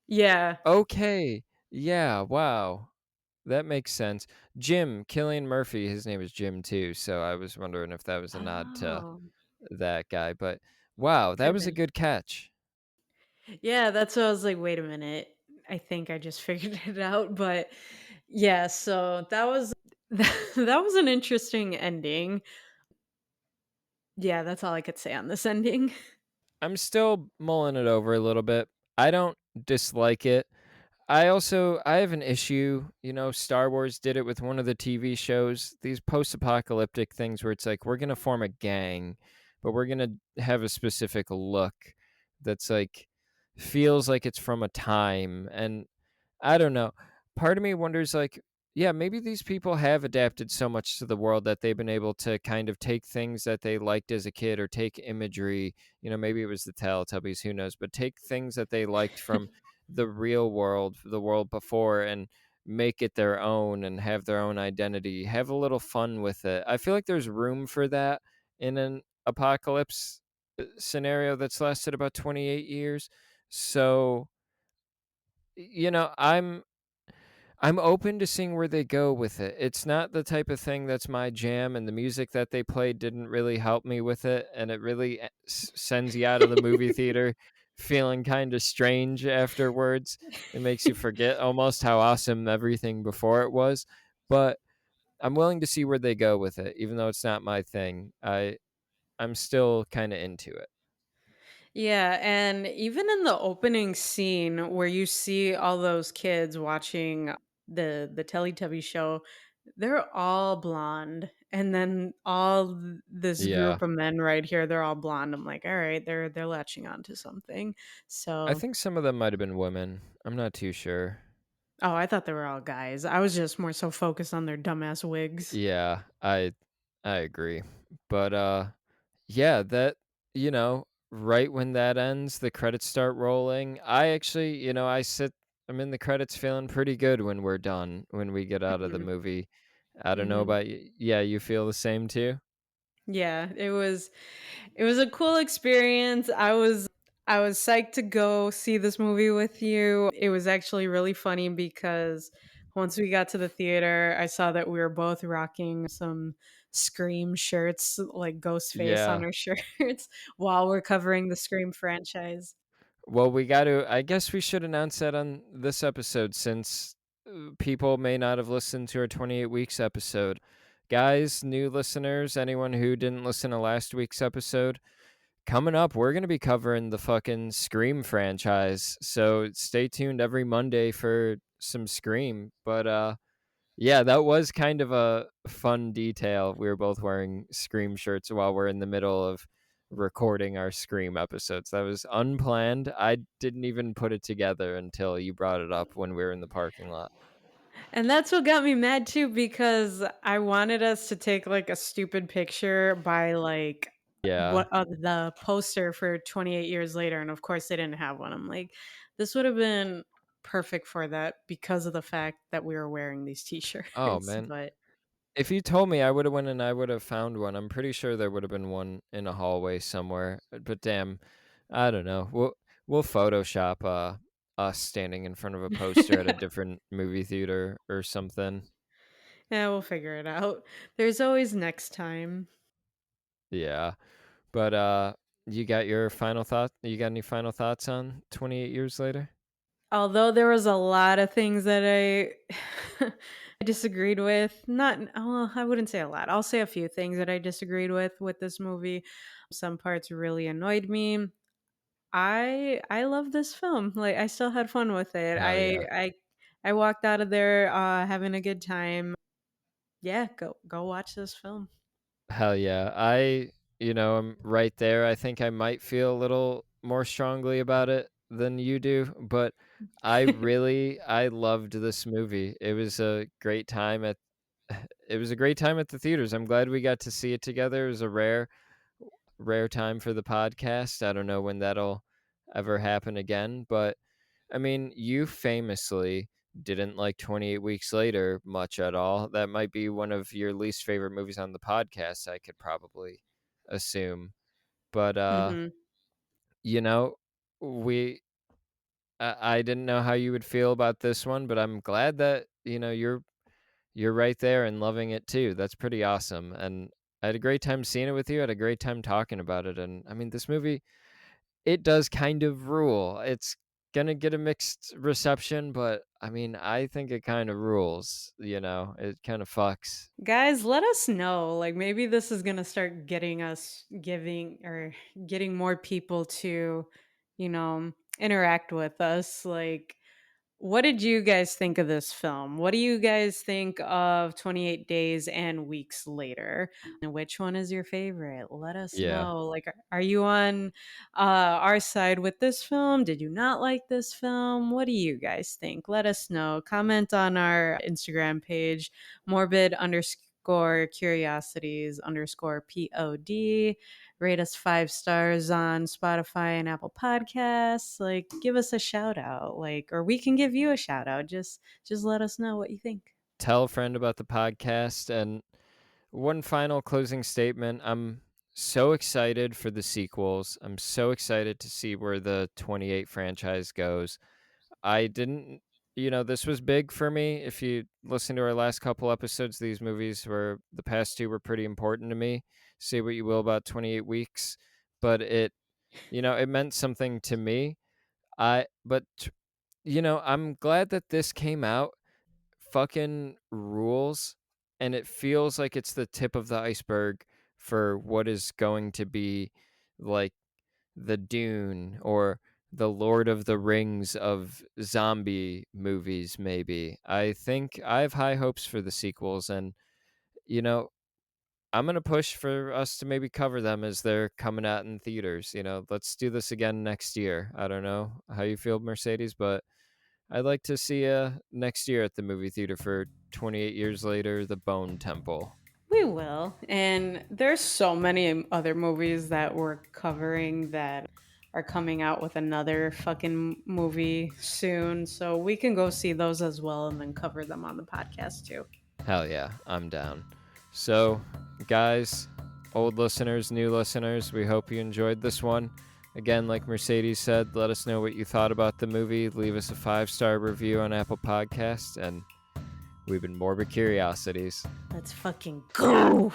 Yeah. Okay. Yeah, wow. That makes sense. Jim, Killian Murphy, his name is Jim too, so I was wondering if that was a nod to Oh, that guy, but wow, could that have was a been. good catch. Yeah, that's what I was like, wait a minute. I think I just figured it out. But yeah, so that was that was an interesting ending. Yeah, that's all I could say on this ending. I'm still mulling it over a little bit. I don't dislike it. I have an issue, Star Wars did it with one of the TV shows, these post-apocalyptic things where it's like we're going to form a gang, but we're going to have a specific look that's like feels like it's from a time, and I don't know. Part of me wonders, like, yeah, maybe these people have adapted so much to the world that they've been able to kind of take things that they liked as a kid or take imagery, maybe it was the Teletubbies, who knows, but take things that they liked from the real world, the world before, and make it their own and have their own identity, have a little fun with it. I feel like there's room for that in an apocalypse scenario that's lasted about 28 years. So, you know, I'm I'm open to seeing where they go with it. It's not the type of thing that's my jam, and the music that they played didn't really help me with it, and it really sends you out of the movie theater feeling kind of strange afterwards. It makes you forget almost how awesome everything before it was. But I'm willing to see where they go with it, even though it's not my thing. I'm still kind of into it. Yeah, and even in the opening scene where you see all those kids watching the Teletubby show, They're all blonde, and then this Yeah. group of men right here, they're all blonde. I'm like, "All right, they're latching on to something." I So think some of them might have been women. I'm not too sure. oh, I thought they were all guys. I was just more so focused on their dumbass wigs. Yeah, I agree. But yeah, that right when that ends, the credits start rolling. I actually, I'm in the credits feeling pretty good when we're done, when we get out of the Mhm, movie. I don't know mhm. about you. Yeah, you feel the same too? Yeah, it was a cool experience. I was psyched to go see this movie with you. It was actually really funny because once we got to the theater, I saw that we were both rocking some Scream shirts, like Ghostface on Yeah. our shirts, while we're covering the Scream franchise. Well, I guess we should announce that on this episode since people may not have listened to our 28 weeks episode. Guys, new listeners, anyone who didn't listen to last week's episode, coming up, we're going to be covering the fucking Scream franchise. So stay tuned every Monday for some Scream. But yeah, that was kind of a fun detail. We were both wearing Scream shirts while we're in the middle of recording our Scream episodes. That was unplanned. I didn't even put it together until you brought it up when we were in the parking lot. And that's what got me mad too, because I wanted us to take like a stupid picture by like Yeah. what the poster for 28 years later. And of course, they didn't have one. I'm like, this would have been perfect for that because of the fact that we were wearing these t Oh shirts. man. But If you told me, I would have went and I would have found one. I'm pretty sure there would have been one in a hallway somewhere. But damn, I don't know. We'll Photoshop us standing in front of a poster at a different movie theater or something. yeah, we'll figure it out. There's always next time. Yeah. But you got your final thought? You got any final thoughts on 28 years later? Although there was a lot of things that I disagreed with, not well, I wouldn't say a lot. I'll say a few things that I disagreed with this movie. Some parts really annoyed me. I love this film. Like I still had fun with it. Hell yeah. I walked out of there having a good time. Yeah, go watch this film. Hell yeah. I'm right there. I think I might feel a little more strongly about it than you do, but I loved this movie. It was a great time at it was a great time at the theaters. I'm glad we got to see it together. It was a rare time for the podcast. I don't know when that'll ever happen again, but I mean, you famously didn't like 28 Weeks Later much at all. That might be one of your least favorite movies on the podcast, I could probably assume. But Mhm. you know, we I didn't know how you would feel about this one, but I'm glad that, you're right there and loving it too. That's pretty awesome. And I had a great time seeing it with you. I had a great time talking about it. And I mean, this movie, it does kind of rule. It's gonna get a mixed reception, but I mean, I think it kind of rules, It kind of fucks. Guys, let us know. Like maybe this is going to start getting us giving or getting more people to, interact with us. Like what did you guys think of this film? What do you guys think of 28 Days and Weeks Later? And which one is your favorite? Let us Yeah. know. Like, are you on our side with this film? Did you not like this film? What do you guys think? Let us know. Comment on our Instagram page, morbid underscore curiosities underscore pod. Rate us 5 stars on Spotify and Apple Podcasts. Like, give us a shout out, like, or we can give you a shout out. Just let us know what you think. Tell a friend about the podcast. And one final closing statement. I'm so excited for the sequels. I'm so excited to see where the 28 franchise goes. I didn't, this was big for me. If you listen to our last couple episodes, these movies were the past two were pretty important to me. Say what you will about 28 weeks, but it meant something to me. I'm glad that this came out. Fucking rules. And it feels like it's the tip of the iceberg for what is going to be like the Dune or the Lord of the Rings of zombie movies, maybe. I think I have high hopes for the sequels, and, you know, I'm gonna push for us to maybe cover them as they're coming out in theaters. Let's do this again next year. I don't know how you feel, Mercedes, but I'd like to see you next year at the movie theater for 28 years later, The Bone Temple. We will. And there's so many other movies that we're covering that are coming out with another fucking movie soon. So we can go see those as well and then cover them on the podcast too. Hell yeah, I'm down. So, guys, old listeners, new listeners, we hope you enjoyed this one. Again, like Mercedes said, let us know what you thought about the movie. Leave us a 5-star review on Apple Podcasts, and we've been Morbid Curiosities. Let's fucking go.